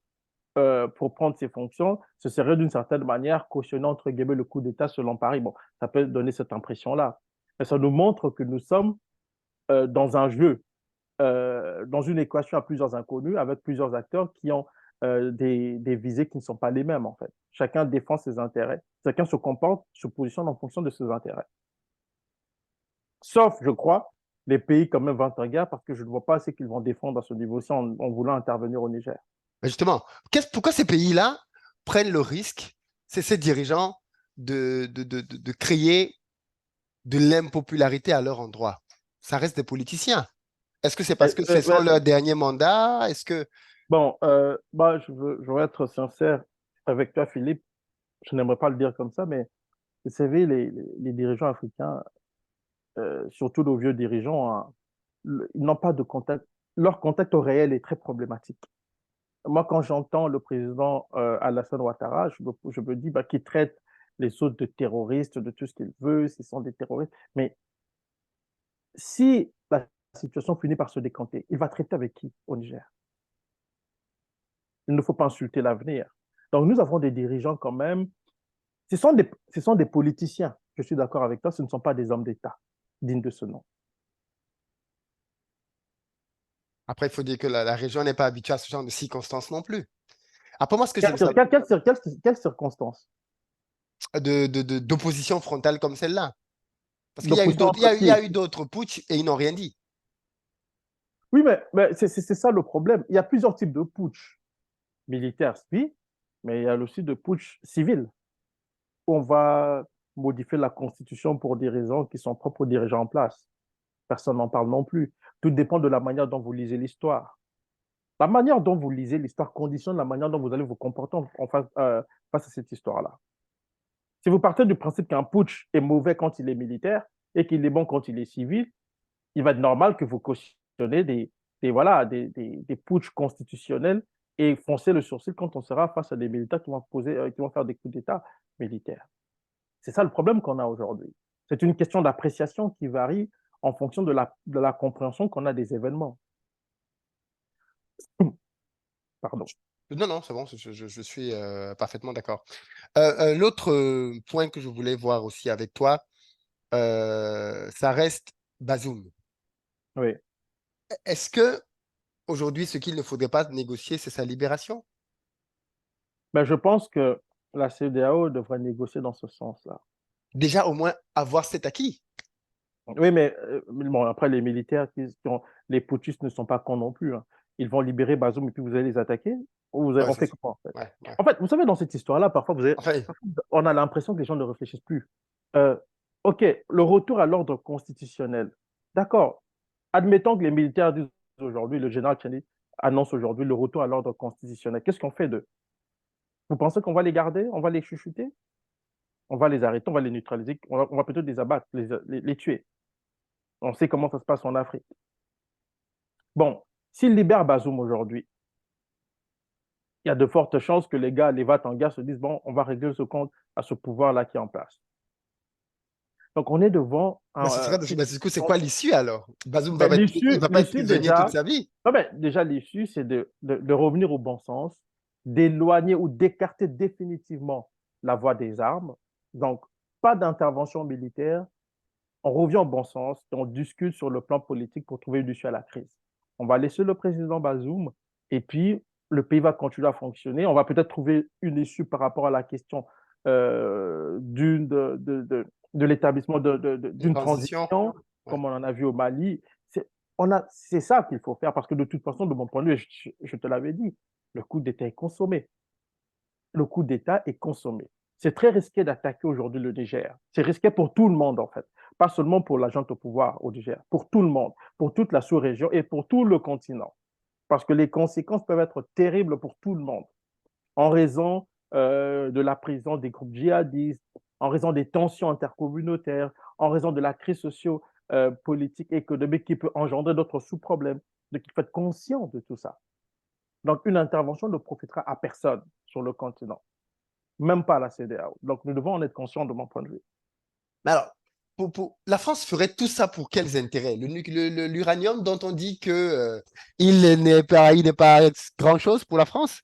pour prendre ses fonctions, ce serait d'une certaine manière cautionner, entre guillemets, le coup d'État selon Paris. Bon, ça peut donner cette impression-là. Mais ça nous montre que nous sommes dans un jeu, dans une équation à plusieurs inconnus, avec plusieurs acteurs qui ont des visées qui ne sont pas les mêmes, en fait. Chacun défend ses intérêts. Chacun se comporte, se positionne en fonction de ses intérêts. Sauf, je crois, les pays comme même 20 guerre, parce que je ne vois pas ce qu'ils vont défendre à ce niveau-ci en voulant intervenir au Niger. justement, pourquoi ces pays-là prennent le risque, c'est ces dirigeants, de créer de l'impopularité à leur endroit? Ça reste des politiciens. Est-ce que c'est parce Euh, que ce euh, sont euh, leurs derniers mandats? Est-ce que... Bon, je veux être sincère avec toi, Philippe. Je n'aimerais pas le dire comme ça, mais vous savez, les dirigeants africains, surtout nos vieux dirigeants, hein, ils n'ont pas de contact. Leur contact au réel est très problématique. Moi, quand j'entends le président Alassane Ouattara, je me dis bah, qu'il traite les autres de terroristes, de tout ce qu'il veut, ce sont des terroristes. Mais si la situation finit par se décanter, il va traiter avec qui au Niger? Il ne faut pas insulter l'avenir. Donc, nous avons des dirigeants quand même. Ce sont des politiciens. Je suis d'accord avec toi, ce ne sont pas des hommes d'État dignes de ce nom. Après, il faut dire que la région n'est pas habituée à ce genre de circonstances non plus. Après, moi, ce que j'aime savoir, Quelles circonstances? d'opposition frontale comme celle-là. Parce qu'il y a eu L'opposition d'autres, entre il y qui? a eu d'autres putsch et ils n'ont rien dit. Oui, mais c'est ça le problème. Il y a plusieurs types de putsch militaires, oui, mais il y a aussi de putsch civils. On va modifier la constitution pour des raisons qui sont propres aux dirigeants en place. Personne n'en parle non plus. Tout dépend de la manière dont vous lisez l'histoire. La manière dont vous lisez l'histoire conditionne la manière dont vous allez vous comporter face à cette histoire-là. Si vous partez du principe qu'un putsch est mauvais quand il est militaire et qu'il est bon quand il est civil, il va être normal que vous cautionnez des putschs constitutionnels et foncez le sourcil quand on sera face à des militaires qui vont faire des coups d'État militaires. C'est ça le problème qu'on a aujourd'hui. C'est une question d'appréciation qui varie en fonction de la compréhension qu'on a des événements. Pardon. Non, non, c'est bon, je suis parfaitement d'accord. L'autre point que je voulais voir aussi avec toi, ça reste Bazoum. Oui. Est-ce que aujourd'hui, ce qu'il ne faudrait pas négocier, c'est sa libération? Mais je pense que la CEDEAO devrait négocier dans ce sens-là. Déjà, au moins, avoir cet acquis. Oui, mais bon, après, les militaires, les putschistes ne sont pas cons non plus, hein. Ils vont libérer Bazoum et puis vous allez les attaquer. Ouais, On ça, fait comment, en fait? ouais, ouais. En fait, vous savez, dans cette histoire-là, Enfin, on a l'impression que les gens ne réfléchissent plus. Euh, OK, le retour à l'ordre constitutionnel. D'accord. Admettons que les militaires disent aujourd'hui, le général Tchani annonce aujourd'hui le retour à l'ordre constitutionnel. Qu'est-ce qu'on fait d'eux? Vous pensez qu'on va les garder? On va les chuchoter? On va les arrêter? On va les neutraliser? On va plutôt les abattre, les tuer. On sait comment ça se passe en Afrique. Bon, s'ils libèrent Bazoum aujourd'hui, il y a de fortes chances que les gars, les Vatanga se disent, bon, on va régler ce compte à ce pouvoir-là qui est en place. Donc, on est devant mais ce serait, une mais du coup, c'est situation. quoi l'issue alors? Bazoum Ben, il va pas être l'issue prisonnier toute déjà, sa vie. non, ben, déjà, l'issue, c'est de revenir au bon sens, d'éloigner ou d'écarter définitivement la voie des armes. Donc, pas d'intervention militaire. On revient au bon sens et on discute sur le plan politique pour trouver une issue à la crise. On va laisser le président Bazoum et puis le pays va continuer à fonctionner. On va peut-être trouver une issue par rapport à la question de l'établissement Une d'une transition. transition, Ouais. comme on en a vu au Mali. C'est ça qu'il faut faire parce que de toute façon, de mon point de vue, je te l'avais dit, le coup d'État est consommé. Le coup d'État est consommé. C'est très risqué d'attaquer aujourd'hui le Niger. C'est risqué pour tout le monde, en fait. Pas seulement pour la junte au pouvoir au Niger, pour tout le monde, pour toute la sous-région et pour tout le continent. Parce que les conséquences peuvent être terribles pour tout le monde, en raison de la présence des groupes djihadistes, en raison des tensions intercommunautaires, en raison de la crise socio-politique, économique qui peut engendrer d'autres sous-problèmes. Donc, il faut être conscient de tout ça. Donc, une intervention ne profitera à personne sur le continent, même pas à la CEDEAO. Donc, nous devons en être conscients de mon point de vue. Mais alors, la France ferait tout ça pour quels intérêts? L'uranium dont on dit que il n'est pas grand-chose pour la France?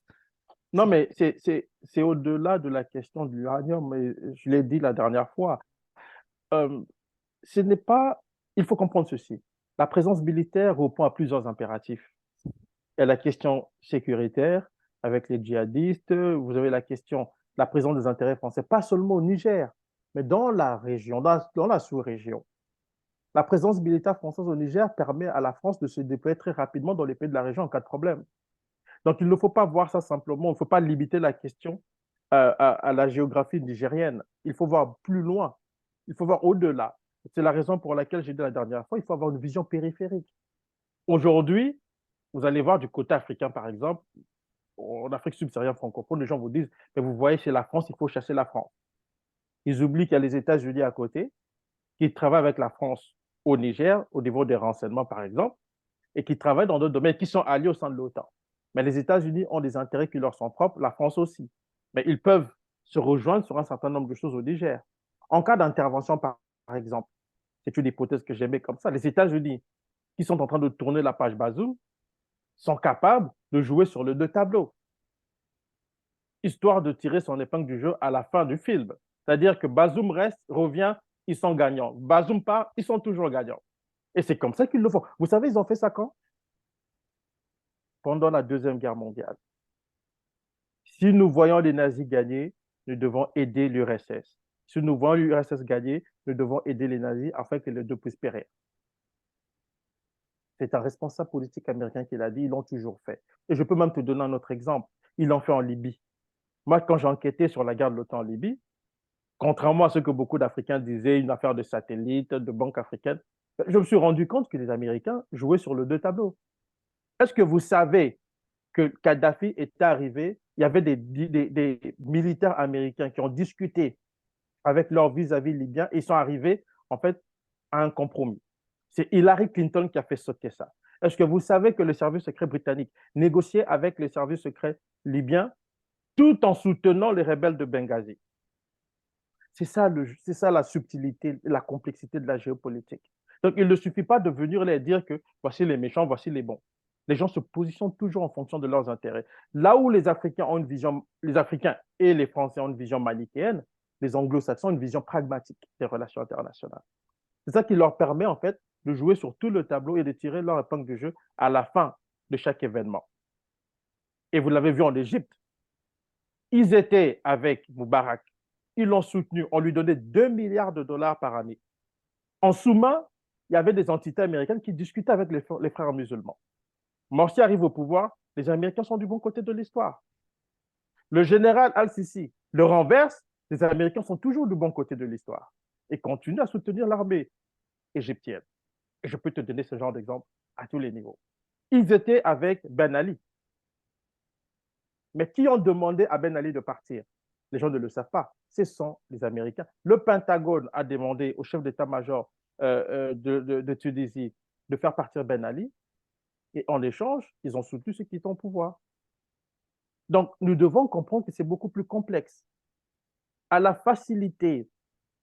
Non, mais c'est au-delà de la question de l'uranium, mais je l'ai dit la dernière fois. Euh, ce n'est pas. Il faut comprendre ceci. La présence militaire répond à plusieurs impératifs. Il y a la question sécuritaire avec les djihadistes, vous avez la question, la présence des intérêts français, pas seulement au Niger, mais dans la région, dans la sous-région. La présence militaire française au Niger permet à la France de se déployer très rapidement dans les pays de la région en cas de problème. Donc, il ne faut pas voir ça simplement, il ne faut pas limiter la question à la géographie nigérienne. Il faut voir plus loin, il faut voir au-delà. C'est la raison pour laquelle j'ai dit la dernière fois, il faut avoir une vision périphérique. Aujourd'hui, Vous allez voir du côté africain, par exemple, en Afrique subsaharienne francophone, les gens vous disent, mais vous voyez, chez la France, il faut chasser la France. Ils oublient qu'il y a les États-Unis à côté, qui travaillent avec la France au Niger, au niveau des renseignements, par exemple, et qui travaillent dans d'autres domaines, qui sont alliés au sein de l'OTAN. Mais les États-Unis ont des intérêts qui leur sont propres, la France aussi. Mais ils peuvent se rejoindre sur un certain nombre de choses au Niger. En cas d'intervention, par exemple, c'est une hypothèse que j'aimais comme ça, les États-Unis, qui sont en train de tourner la page Bazoum, sont capables de jouer sur les deux tableaux, histoire de tirer son épingle du jeu à la fin du film. C'est-à-dire que Bazoum reste, revient, ils sont gagnants. Bazoum part, ils sont toujours gagnants. Et c'est comme ça qu'ils le font. Vous savez, ils ont fait ça quand? Pendant la Deuxième Guerre mondiale. Si nous voyons les nazis gagner, nous devons aider l'URSS. Si nous voyons l'URSS gagner, nous devons aider les nazis afin que les deux puissent périr. C'est un responsable politique américain qui l'a dit, ils l'ont toujours fait. Et je peux même te donner un autre exemple. Ils l'ont fait en Libye. Moi, quand j'ai enquêté sur la guerre de l'OTAN en Libye, contrairement à ce que beaucoup d'Africains disaient, une affaire de satellite, de banque africaine, je me suis rendu compte que les Américains jouaient sur le deux tableaux. Est-ce que vous savez que Kadhafi est arrivé, il y avait des militaires américains qui ont discuté avec leurs vis-à-vis libyens et ils sont arrivés en fait à un compromis. C'est Hillary Clinton qui a fait sauter ça. Est-ce que vous savez que le service secret britannique négociait avec les services secrets libyens tout en soutenant les rebelles de Benghazi? C'est ça la subtilité, la complexité de la géopolitique. Donc, il ne suffit pas de venir les dire que voici les méchants, voici les bons. Les gens se positionnent toujours en fonction de leurs intérêts. Là où les Africains ont une vision, les Africains et les Français ont une vision manichéenne, les Anglo-Saxons ont une vision pragmatique des relations internationales. C'est ça qui leur permet en fait de jouer sur tout le tableau et de tirer leur épingle du jeu à la fin de chaque événement. Et vous l'avez vu en Égypte, ils étaient avec Moubarak, ils l'ont soutenu, on lui donnait 2 milliards de dollars par année. En sous-main, il y avait des entités américaines qui discutaient avec les frères musulmans. Morsi arrive au pouvoir, les Américains sont du bon côté de l'histoire. Le général Al-Sisi le renverse, les Américains sont toujours du bon côté de l'histoire et continuent à soutenir l'armée égyptienne. Et je peux te donner ce genre d'exemple à tous les niveaux. Ils étaient avec Ben Ali. Mais qui ont demandé à Ben Ali de partir? Les gens ne le savent pas. Ce sont les Américains. Le Pentagone a demandé au chef d'état-major de Tunisie de faire partir Ben Ali. Et en échange, ils ont soutenu ceux qui étaient au pouvoir. Donc, nous devons comprendre que c'est beaucoup plus complexe. À la facilité,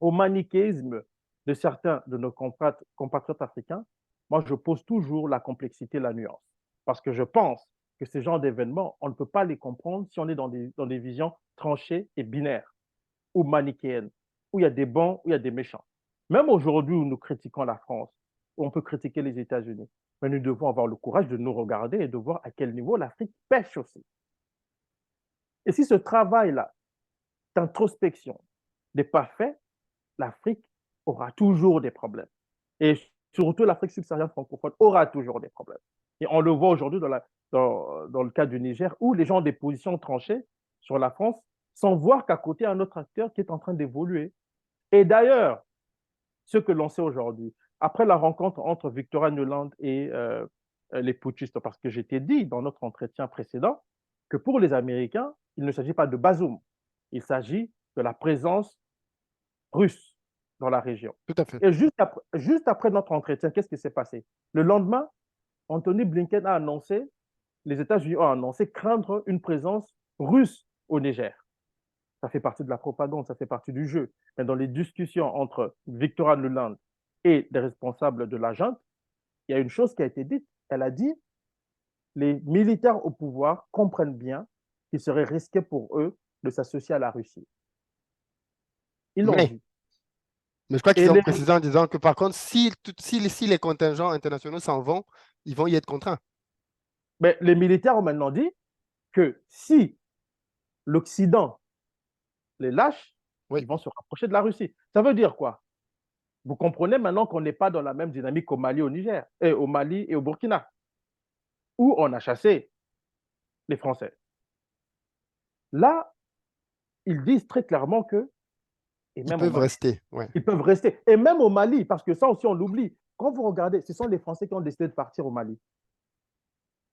au manichéisme de certains de nos compatriotes africains, moi, je pose toujours la complexité, la nuance. Parce que je pense que ces genres d'événements, on ne peut pas les comprendre si on est dans des visions tranchées et binaires ou manichéennes, où il y a des bons, où il y a des méchants. Même aujourd'hui où nous critiquons la France, où on peut critiquer les États-Unis, mais nous devons avoir le courage de nous regarder et de voir à quel niveau l'Afrique pêche aussi. Et si ce travail-là d'introspection n'est pas fait, l'Afrique aura toujours des problèmes. Et surtout l'Afrique subsaharienne francophone aura toujours des problèmes. Et on le voit aujourd'hui dans le cas du Niger, où les gens ont des positions tranchées sur la France, sans voir qu'à côté, un autre acteur qui est en train d'évoluer. Et d'ailleurs, ce que l'on sait aujourd'hui, après la rencontre entre Victoria Nuland et les putschistes, parce que j'étais dit dans notre entretien précédent que pour les Américains, il ne s'agit pas de Bazoum, il s'agit de la présence russe dans la région. Tout à fait. Et juste après notre entretien, qu'est-ce qui s'est passé? Le lendemain, Anthony Blinken a annoncé, les États-Unis ont annoncé craindre une présence russe au Niger. Ça fait partie de la propagande, ça fait partie du jeu. Mais dans les discussions entre Victoria Nuland et les responsables de la junte, il y a une chose qui a été dite. Elle a dit les militaires au pouvoir comprennent bien qu'il serait risqué pour eux de s'associer à la Russie. Ils l'ont Mais dit. Mais je crois Et qu'ils ont précisé en disant que par contre, si les contingents internationaux s'en vont, ils vont y être contraints. mais les militaires ont maintenant dit que si l'Occident les lâche, Oui, ils vont se rapprocher de la Russie. Ça veut dire quoi? Vous comprenez maintenant qu'on n'est pas dans la même dynamique qu'au Mali, au Niger, et au Mali et au Burkina, où on a chassé les Français. Là, ils disent très clairement que, et ils même au peuvent Mali, rester. Ouais. ils peuvent rester. Et même au Mali, parce que ça aussi, on l'oublie. Quand vous regardez, ce sont les Français qui ont décidé de partir au Mali.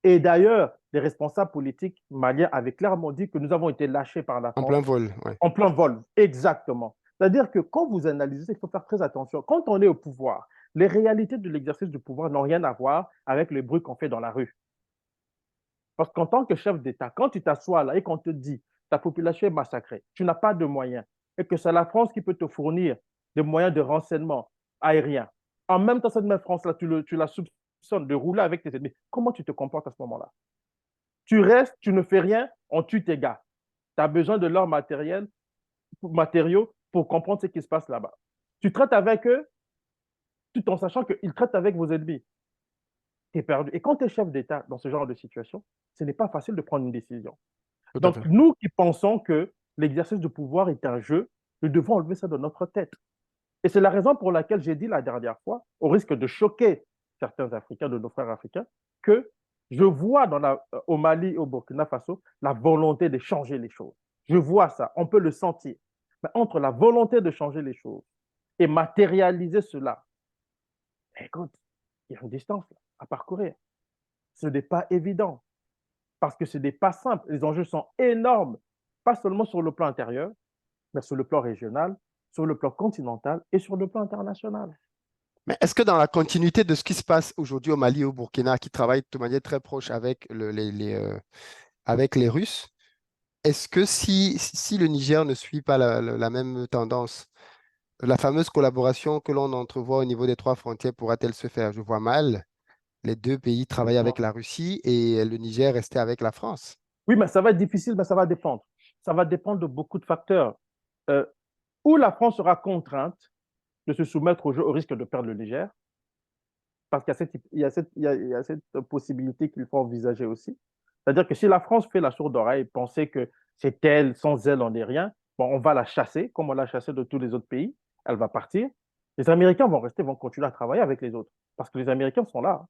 Et d'ailleurs, les responsables politiques maliens avaient clairement dit que nous avons été lâchés par la En France plein vol, ouais. en plein vol. Exactement. C'est-à-dire que quand vous analysez, il faut faire très attention. Quand on est au pouvoir, les réalités de l'exercice du pouvoir n'ont rien à voir avec le bruit qu'on fait dans la rue. Parce qu'en tant que chef d'État, quand tu t'assois là et qu'on te dit ta population est massacrée, tu n'as pas de moyens, et que c'est la France qui peut te fournir des moyens de renseignement aérien, en même temps, cette même France-là, tu la soupçonnes de rouler avec tes ennemis, comment tu te comportes à ce moment-là? Tu restes, tu ne fais rien, on tue tes gars. Tu as besoin de leurs matériaux pour comprendre ce qui se passe là-bas. Tu traites avec eux tout en sachant qu'ils traitent avec vos ennemis. Tu es perdu. Et quand tu es chef d'État dans ce genre de situation, ce n'est pas facile de prendre une décision. Tout à Donc, fait. nous qui pensons que l'exercice du pouvoir est un jeu, nous devons enlever ça de notre tête. Et c'est la raison pour laquelle j'ai dit la dernière fois, au risque de choquer certains Africains, de nos frères africains, que je vois au Mali et au Burkina Faso la volonté de changer les choses. Je vois ça, on peut le sentir. Mais entre la volonté de changer les choses et matérialiser cela, écoute, il y a une distance à parcourir. Ce n'est pas évident parce que ce n'est pas simple. Les enjeux sont énormes, pas seulement sur le plan intérieur, mais sur le plan régional, sur le plan continental et sur le plan international. Mais est-ce que dans la continuité de ce qui se passe aujourd'hui au Mali et au Burkina, qui travaillent de manière très proche avec avec les Russes, est-ce que si le Niger ne suit pas la même tendance, la fameuse collaboration que l'on entrevoit au niveau des trois frontières pourra-t-elle se faire? Je vois mal les deux pays travailler avec la Russie et le Niger rester avec la France. Oui, mais ça va être difficile, mais ça va dépendre. Ça va dépendre de beaucoup de facteurs. Euh, où la France sera contrainte de se soumettre au jeu au risque de perdre le Niger, parce qu'il y a il y a cette possibilité qu'il faut envisager aussi. C'est-à-dire que si la France fait la sourde oreille et penser que c'est elle, sans elle, on n'est rien, bon, on va la chasser, comme on l'a chassée de tous les autres pays, elle va partir. Les Américains vont rester, vont continuer à travailler avec les autres, parce que les Américains sont là.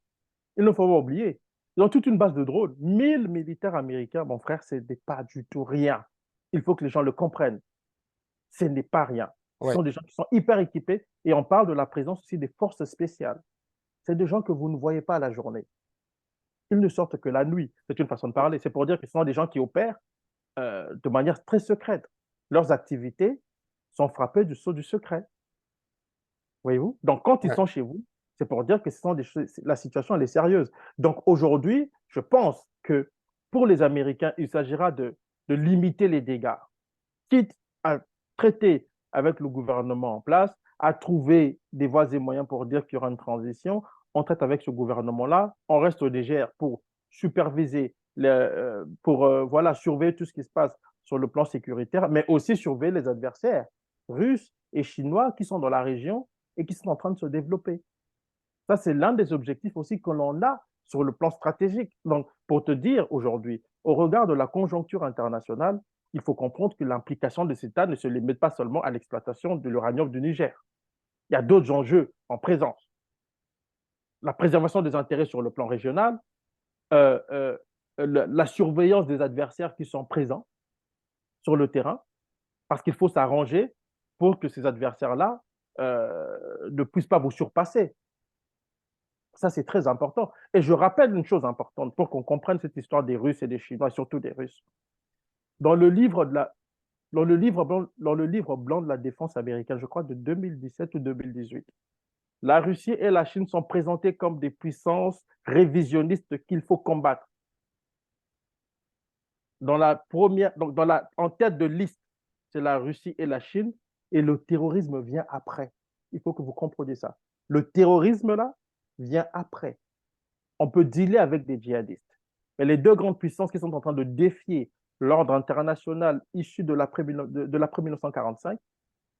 Il ne faut pas oublier. Ils ont toute une base de drones. 1000 militaires américains, mon frère, ce n'est pas du tout rien. Il faut que les gens le comprennent. Ce n'est pas rien. Ce Ouais, sont des gens qui sont hyper équipés et on parle de la présence aussi des forces spéciales. C'est des gens que vous ne voyez pas à la journée. Ils ne sortent que la nuit. C'est une façon de parler. C'est pour dire que ce sont des gens qui opèrent de manière très secrète. Leurs activités sont frappées du sceau du secret. Voyez-vous? Donc, quand ils ouais. sont chez vous, c'est pour dire que la situation elle est sérieuse. Donc, aujourd'hui, je pense que pour les Américains, il s'agira de limiter les dégâts, quitte à traiter avec le gouvernement en place, à trouver des voies et moyens pour dire qu'il y aura une transition. On traite avec ce gouvernement-là, on reste au Niger pour superviser, pour voilà, surveiller tout ce qui se passe sur le plan sécuritaire, mais aussi surveiller les adversaires russes et chinois qui sont dans la région et qui sont en train de se développer. Ça, c'est l'un des objectifs aussi que l'on a sur le plan stratégique. Donc, pour te dire aujourd'hui, au regard de la conjoncture internationale, il faut comprendre que l'implication de cet État ne se limite pas seulement à l'exploitation de l'uranium du Niger. Il y a d'autres enjeux en présence. La préservation des intérêts sur le plan régional, euh, euh, la surveillance des adversaires qui sont présents sur le terrain, parce qu'il faut s'arranger pour que ces adversaires-là ne puissent pas vous surpasser. Ça, c'est très important. Et je rappelle une chose importante pour qu'on comprenne cette histoire des Russes et des Chinois, surtout des Russes. Dans le livre, dans le livre blanc de la défense américaine, je crois de 2017 ou 2018, la Russie et la Chine sont présentées comme des puissances révisionnistes qu'il faut combattre. En tête de liste, c'est la Russie et la Chine, et le terrorisme vient après. Il faut que vous compreniez ça. Le terrorisme, là, vient après. On peut dealer avec des djihadistes. Mais les deux grandes puissances qui sont en train de défier l'ordre international issu de l'après 1945,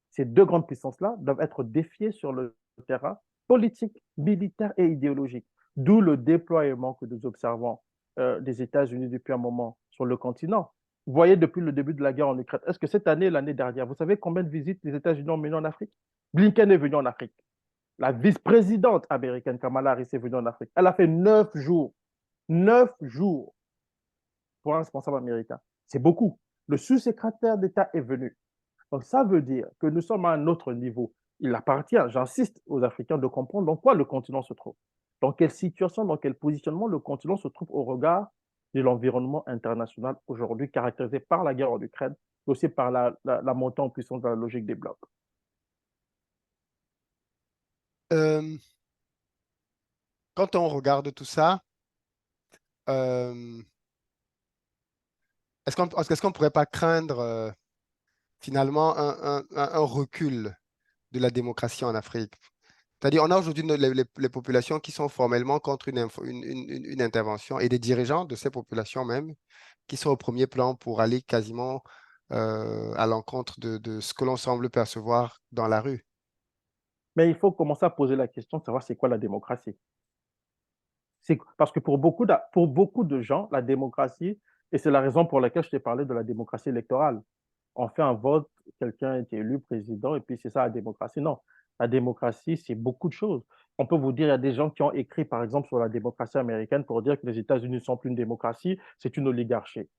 ces deux grandes puissances-là doivent être défiées sur le terrain politique, militaire et idéologique. D'où le déploiement que nous observons des États-Unis depuis un moment sur le continent. Vous voyez, depuis le début de la guerre en Ukraine, est-ce que cette année, l'année dernière, vous savez combien de visites les États-Unis ont menées en Afrique? Blinken est venu en Afrique. La vice-présidente américaine Kamala Harris est venue en Afrique. Elle a fait 9 jours. 9 jours pour un responsable américain. C'est beaucoup. Le sous-secrétaire d'État est venu. Donc, ça veut dire que nous sommes à un autre niveau. il appartient, j'insiste, aux Africains de comprendre dans quoi le continent se trouve. Dans quelle situation, dans quel positionnement le continent se trouve au regard de l'environnement international aujourd'hui caractérisé par la guerre en Ukraine, mais aussi par la montée en puissance de la logique des blocs. Euh, Quand on regarde tout ça, euh, est-ce qu'on ne pourrait pas craindre finalement un recul de la démocratie en Afrique? C'est-à-dire, on a aujourd'hui les populations qui sont formellement contre une intervention et des dirigeants de ces populations même qui sont au premier plan pour aller quasiment à l'encontre de ce que l'on semble percevoir dans la rue. Mais il faut commencer à poser la question de savoir c'est quoi la démocratie. Parce que pour beaucoup de gens, la démocratie, et c'est la raison pour laquelle je t'ai parlé de la démocratie électorale, on fait un vote, quelqu'un est élu président, et puis c'est ça la démocratie. Non, la démocratie, c'est beaucoup de choses. On peut vous dire, il y a des gens qui ont écrit, par exemple, sur la démocratie américaine pour dire que les États-Unis ne sont plus une démocratie, c'est une oligarchie.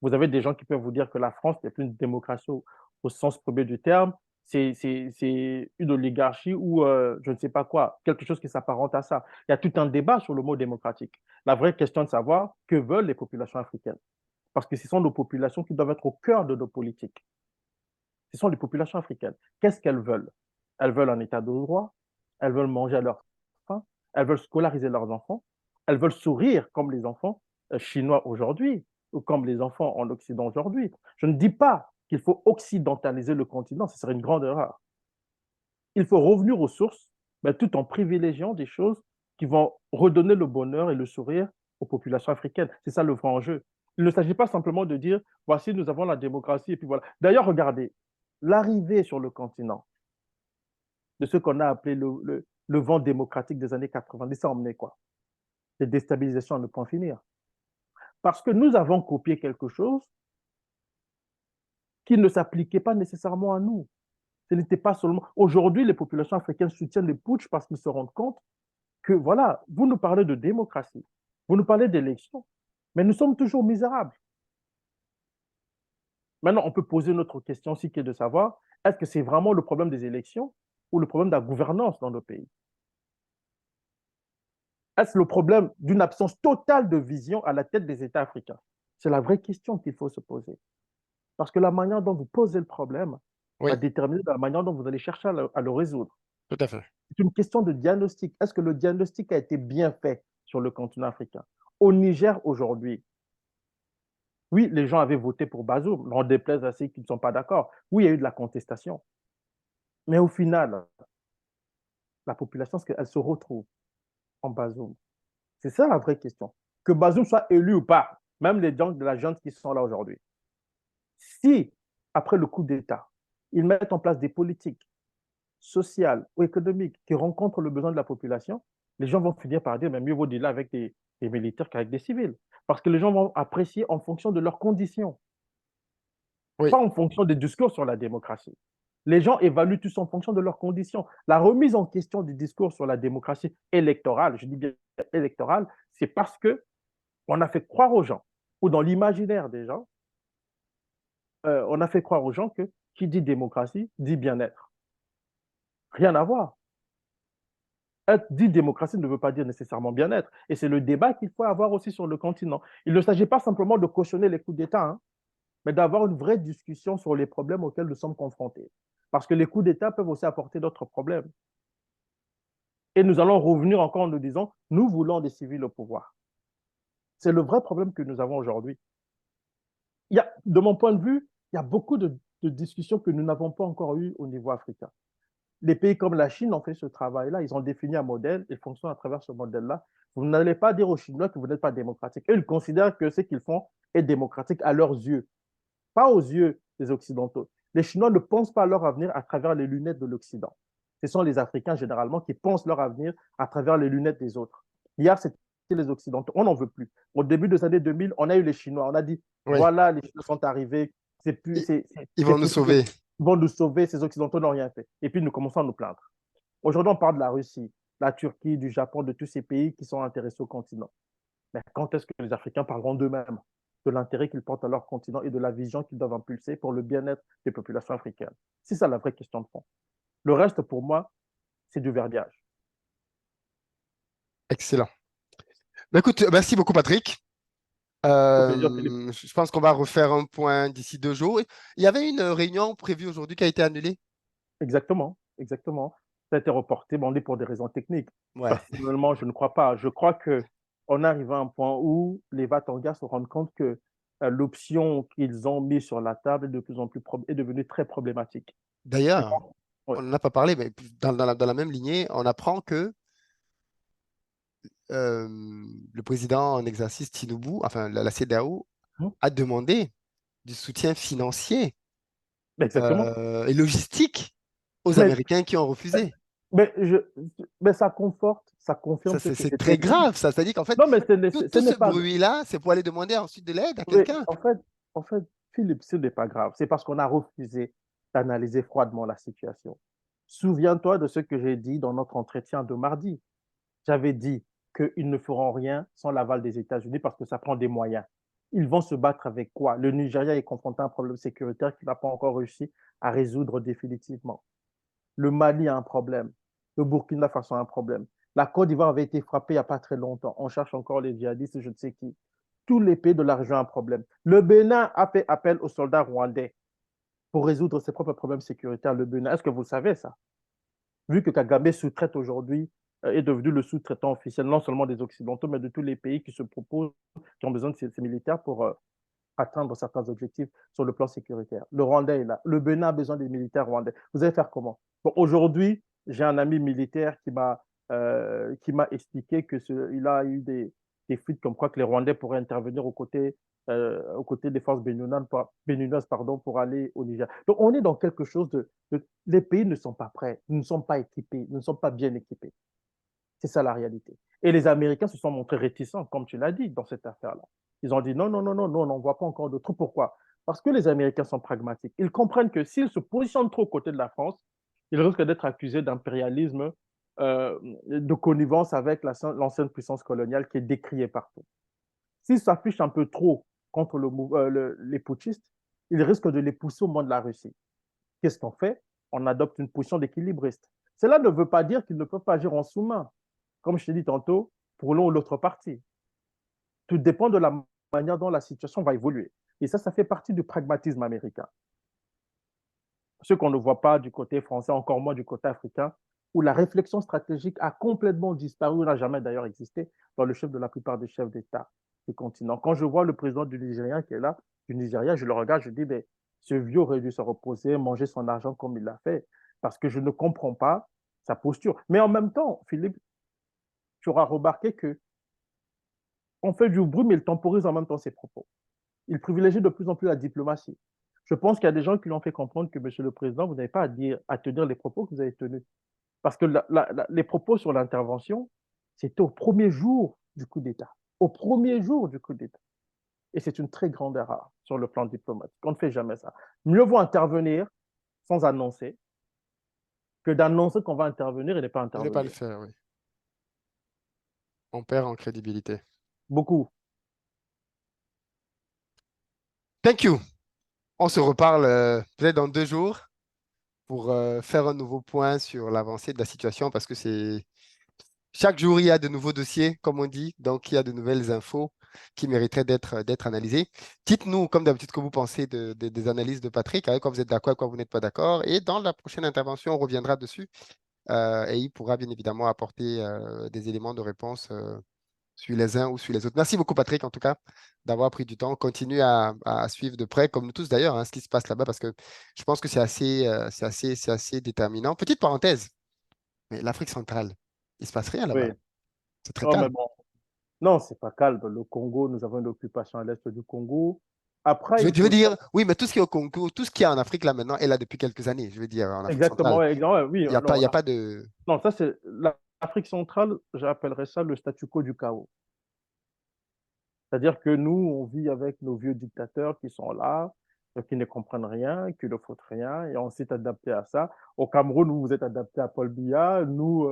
Vous avez des gens qui peuvent vous dire que la France n'est plus une démocratie au sens premier du terme, c'est une oligarchie ou je ne sais pas quoi, quelque chose qui s'apparente à ça. Il y a tout un débat sur le mot démocratique. La vraie question est de savoir que veulent les populations africaines. Parce que ce sont nos populations qui doivent être au cœur de nos politiques. Ce sont les populations africaines. Qu'est-ce qu'elles veulent? Elles veulent un état de droit, elles veulent manger à leur faim, elles veulent scolariser leurs enfants, elles veulent sourire comme les enfants chinois aujourd'hui ou comme les enfants en Occident aujourd'hui. Je ne dis pas qu'il faut occidentaliser le continent, ce serait une grande erreur. Il faut revenir aux sources, mais tout en privilégiant des choses qui vont redonner le bonheur et le sourire aux populations africaines. C'est ça le vrai enjeu. Il ne s'agit pas simplement de dire, voici, nous avons la démocratie, et puis voilà. D'ailleurs, regardez, l'arrivée sur le continent de ce qu'on a appelé le vent démocratique des années 90, ça a emmené quoi? Des déstabilisations à ne point finir. Parce que nous avons copié quelque chose qui ne s'appliquait pas nécessairement à nous. Ce n'était pas seulement. Aujourd'hui, les populations africaines soutiennent les putsch parce qu'ils se rendent compte que, voilà, vous nous parlez de démocratie, vous nous parlez d'élections, mais nous sommes toujours misérables. Maintenant, on peut poser une autre question aussi qui est de savoir, est-ce que c'est vraiment le problème des élections ou le problème de la gouvernance dans nos pays? Est-ce le problème d'une absence totale de vision à la tête des États africains? C'est la vraie question qu'il faut se poser. Parce que la manière dont vous posez le problème va Oui, déterminer la manière dont vous allez chercher à le résoudre. tout à fait. C'est une question de diagnostic. Est-ce que le diagnostic a été bien fait sur le continent africain? Au Niger aujourd'hui, oui, les gens avaient voté pour Bazoum, n'en déplaise à ceux qui ne sont pas d'accord. Oui, il y a eu de la contestation. Mais au final, la population, est-ce qu'elle se retrouve en Bazoum? C'est ça la vraie question. Que Bazoum soit élu ou pas, même les gens de la junte qui sont là aujourd'hui. Si, après le coup d'État, ils mettent en place des politiques sociales ou économiques qui rencontrent le besoin de la population, les gens vont finir par dire, mais mieux vaut dealer avec des militaires qu'avec des civils. Parce que les gens vont apprécier en fonction de leurs conditions, Oui, pas en fonction des discours sur la démocratie. Les gens évaluent tous en fonction de leurs conditions. La remise en question du discours sur la démocratie électorale, je dis bien électorale, c'est parce que on a fait croire aux gens, ou dans l'imaginaire des gens, on a fait croire aux gens que qui dit démocratie dit bien-être. Rien à voir. Être dit démocratie ne veut pas dire nécessairement bien-être. Et c'est le débat qu'il faut avoir aussi sur le continent. Il ne s'agit pas simplement de cautionner les coups d'État, hein, mais d'avoir une vraie discussion sur les problèmes auxquels nous sommes confrontés. Parce que les coups d'État peuvent aussi apporter d'autres problèmes. Et nous allons revenir encore en nous disant, nous voulons des civils au pouvoir. C'est le vrai problème que nous avons aujourd'hui. De mon point de vue, il y a beaucoup de discussions que nous n'avons pas encore eues au niveau africain. Les pays comme la Chine ont fait ce travail-là. Ils ont défini un modèle, ils fonctionnent à travers ce modèle-là. Vous n'allez pas dire aux Chinois que vous n'êtes pas démocratique. Eux, ils considèrent que ce qu'ils font est démocratique à leurs yeux, pas aux yeux des Occidentaux. Les Chinois ne pensent pas à leur avenir à travers les lunettes de l'Occident. Ce sont les Africains généralement qui pensent leur avenir à travers les lunettes des autres. Hier, c'était les Occidentaux. On n'en veut plus. Au début des années 2000, on a eu les Chinois. On a dit, oui. voilà, les Chinois sont arrivés. C'est plus, Ils, ils vont nous foutu de... sauver. Ils vont nous sauver. Ces Occidentaux n'ont rien fait. Et puis, nous commençons à nous plaindre. Aujourd'hui, on parle de la Russie, la Turquie, du Japon, de tous ces pays qui sont intéressés au continent. Mais quand est-ce que les Africains parleront d'eux-mêmes, de l'intérêt qu'ils portent à leur continent et de la vision qu'ils doivent impulser pour le bien-être des populations africaines? C'est ça la vraie question de fond. Le reste, pour moi, c'est du verbiage. Excellent. Bah, écoute, merci beaucoup, Patrick. Au plaisir, Philippe. Je pense qu'on va refaire un point d'ici 2 jours. Il y avait une réunion prévue aujourd'hui qui a été annulée. Exactement, exactement. Ça a été reporté, bon, on dit pour des raisons techniques. Ouais. Personnellement, je ne crois pas. Je crois qu'on arrive à un point où les Vatangars se rendent compte que l'option qu'ils ont mise sur la table est de plus en plus est devenue très problématique. Je D'ailleurs, pense. Oui. on n'en a pas parlé, mais dans la même lignée, on apprend que euh, le président en exercice, Tinubu, enfin la CEDEAO, Mhm. a demandé du soutien financier Exactement. et logistique aux Mais, Américains qui ont refusé. mais, je, mais ça conforte, ça Ça, confirme ce que c'est j'étais très dit. grave, ça. C'est-à-dire qu'en fait, Non, mais tout ce ce n'est pas. bruit-là, c'est pour aller demander ensuite de l'aide à Oui, quelqu'un. en fait, Philippe, ce n'est pas grave. C'est parce qu'on a refusé d'analyser froidement la situation. Souviens-toi de ce que j'ai dit dans notre entretien de mardi. J'avais dit qu'ils ne feront rien sans l'aval des États-Unis parce que ça prend des moyens. Ils vont se battre avec quoi? Le Nigeria est confronté à un problème sécuritaire qu'il n'a pas encore réussi à résoudre définitivement. Le Mali a un problème. Le Burkina Faso a un problème. La Côte d'Ivoire avait été frappée il n'y a pas très longtemps. On cherche encore les djihadistes, je ne sais qui. Tous les pays de la région ont un problème. Le Bénin a fait appel aux soldats rwandais pour résoudre ses propres problèmes sécuritaires. Le Bénin, est-ce que vous savez ça? Vu que Kagame sous-traite aujourd'hui, est devenu le sous-traitant officiel non seulement des Occidentaux, mais de tous les pays qui se proposent, qui ont besoin de ces militaires pour atteindre certains objectifs sur le plan sécuritaire. Le Rwandais est là. Le Bénin a besoin des militaires rwandais. Vous allez faire comment? Bon, aujourd'hui, j'ai un ami militaire qui m'a expliqué il a eu des fuites comme quoi que les Rwandais pourraient intervenir aux côtés des forces béninoises pour aller au Niger. Donc, on est dans quelque chose les pays ne sont pas prêts, ne sont pas équipés, ne sont pas bien équipés. C'est ça la réalité. Et les Américains se sont montrés réticents, comme tu l'as dit, dans cette affaire-là. Ils ont dit non, non, non, non, non, on n'en voit pas encore de trop. Pourquoi? Parce que les Américains sont pragmatiques. Ils comprennent que s'ils se positionnent trop aux côtés de la France, ils risquent d'être accusés d'impérialisme, de connivence avec l'ancienne puissance coloniale qui est décriée partout. S'ils s'affichent un peu trop contre les putschistes, ils risquent de les pousser au moins de la Russie. Qu'est-ce qu'on fait? On adopte une position d'équilibriste. Cela ne veut pas dire qu'ils ne peuvent pas agir en sous-main, comme je t'ai dit tantôt, pour l'un ou l'autre partie. Tout dépend de la manière dont la situation va évoluer. Et ça fait partie du pragmatisme américain. Ce qu'on ne voit pas du côté français, encore moins du côté africain, où la réflexion stratégique a complètement disparu, ou n'a jamais d'ailleurs existé dans le chef de la plupart des chefs d'État du continent. Quand je vois le président du Nigeria qui est là, du Nigeria, je le regarde, je dis, mais ce vieux aurait dû se reposer, manger son argent comme il l'a fait, parce que je ne comprends pas sa posture. Mais en même temps, Philippe, tu auras remarqué que on fait du bruit, mais il temporise en même temps ses propos. Il privilégie de plus en plus la diplomatie. Je pense qu'il y a des gens qui lui ont fait comprendre que, Monsieur le Président, vous n'avez pas à tenir les propos que vous avez tenus. Parce que les propos sur l'intervention, c'était au premier jour du coup d'État. Au premier jour du coup d'État. Et c'est une très grande erreur sur le plan diplomatique. On ne fait jamais ça. Mieux vaut intervenir sans annoncer que d'annoncer qu'on va intervenir et ne pas Je ne vais pas le intervenir. faire, oui. On perd en crédibilité. Beaucoup. Thank you. On se reparle peut-être dans 2 jours pour faire un nouveau point sur l'avancée de la situation parce que c'est chaque jour il y a de nouveaux dossiers, comme on dit, donc il y a de nouvelles infos qui mériteraient d'être analysées. Dites-nous, comme d'habitude, ce que vous pensez des analyses de Patrick, avec quoi vous êtes d'accord, avec quoi vous n'êtes pas d'accord, et dans la prochaine intervention, on reviendra dessus et il pourra bien évidemment apporter des éléments de réponse sur les uns ou sur les autres. Merci beaucoup, Patrick, en tout cas, d'avoir pris du temps. Continue à suivre de près, comme nous tous d'ailleurs, hein, ce qui se passe là-bas, parce que je pense que c'est assez déterminant. Petite parenthèse, mais l'Afrique centrale, il se passe rien là-bas. Oui. C'est très Oh, mais calme. bon. Non, c'est pas calme. Le Congo, nous avons une occupation à l'est du Congo. Je Après, veux, il je veux faut dire, oui, mais tout ce qui est au Congo, tout ce qui est en Afrique là maintenant est là depuis quelques années. Je veux dire, en Afrique exactement, centrale. ouais, ouais, oui. Il n'y a pas, il y a pas de. Non, ça c'est l'Afrique centrale, j'appellerais ça le statu quo du chaos. C'est-à-dire que nous, on vit avec nos vieux dictateurs qui sont là, qui ne comprennent rien, qui ne foutent rien, et on s'est adapté à ça. Au Cameroun, vous vous êtes adapté à Paul Biya. Nous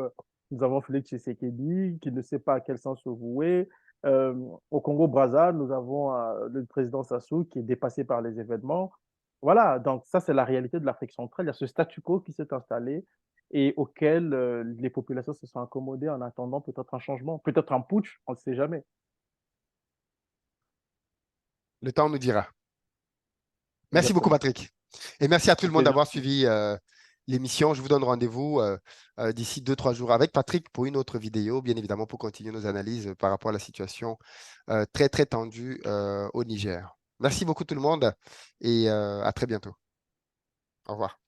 avons Félix Tshisekedi, qui ne sait pas à quel sens se vouer. Au Congo-Brazza, nous avons le président Sassou, qui est dépassé par les événements. Voilà, donc ça, c'est la réalité de l'Afrique centrale. Il y a ce statu quo qui s'est installé et auquel les populations se sont accommodées en attendant peut-être un changement, peut-être un putsch, on ne sait jamais. Le temps nous dira. Merci beaucoup, Exactement. Patrick. Et merci à tout le monde C'était d'avoir gentil. suivi l'émission. Je vous donne rendez-vous d'ici 2, 3 jours avec Patrick pour une autre vidéo, bien évidemment, pour continuer nos analyses par rapport à la situation très, très tendue au Niger. Merci beaucoup tout le monde et à très bientôt. Au revoir.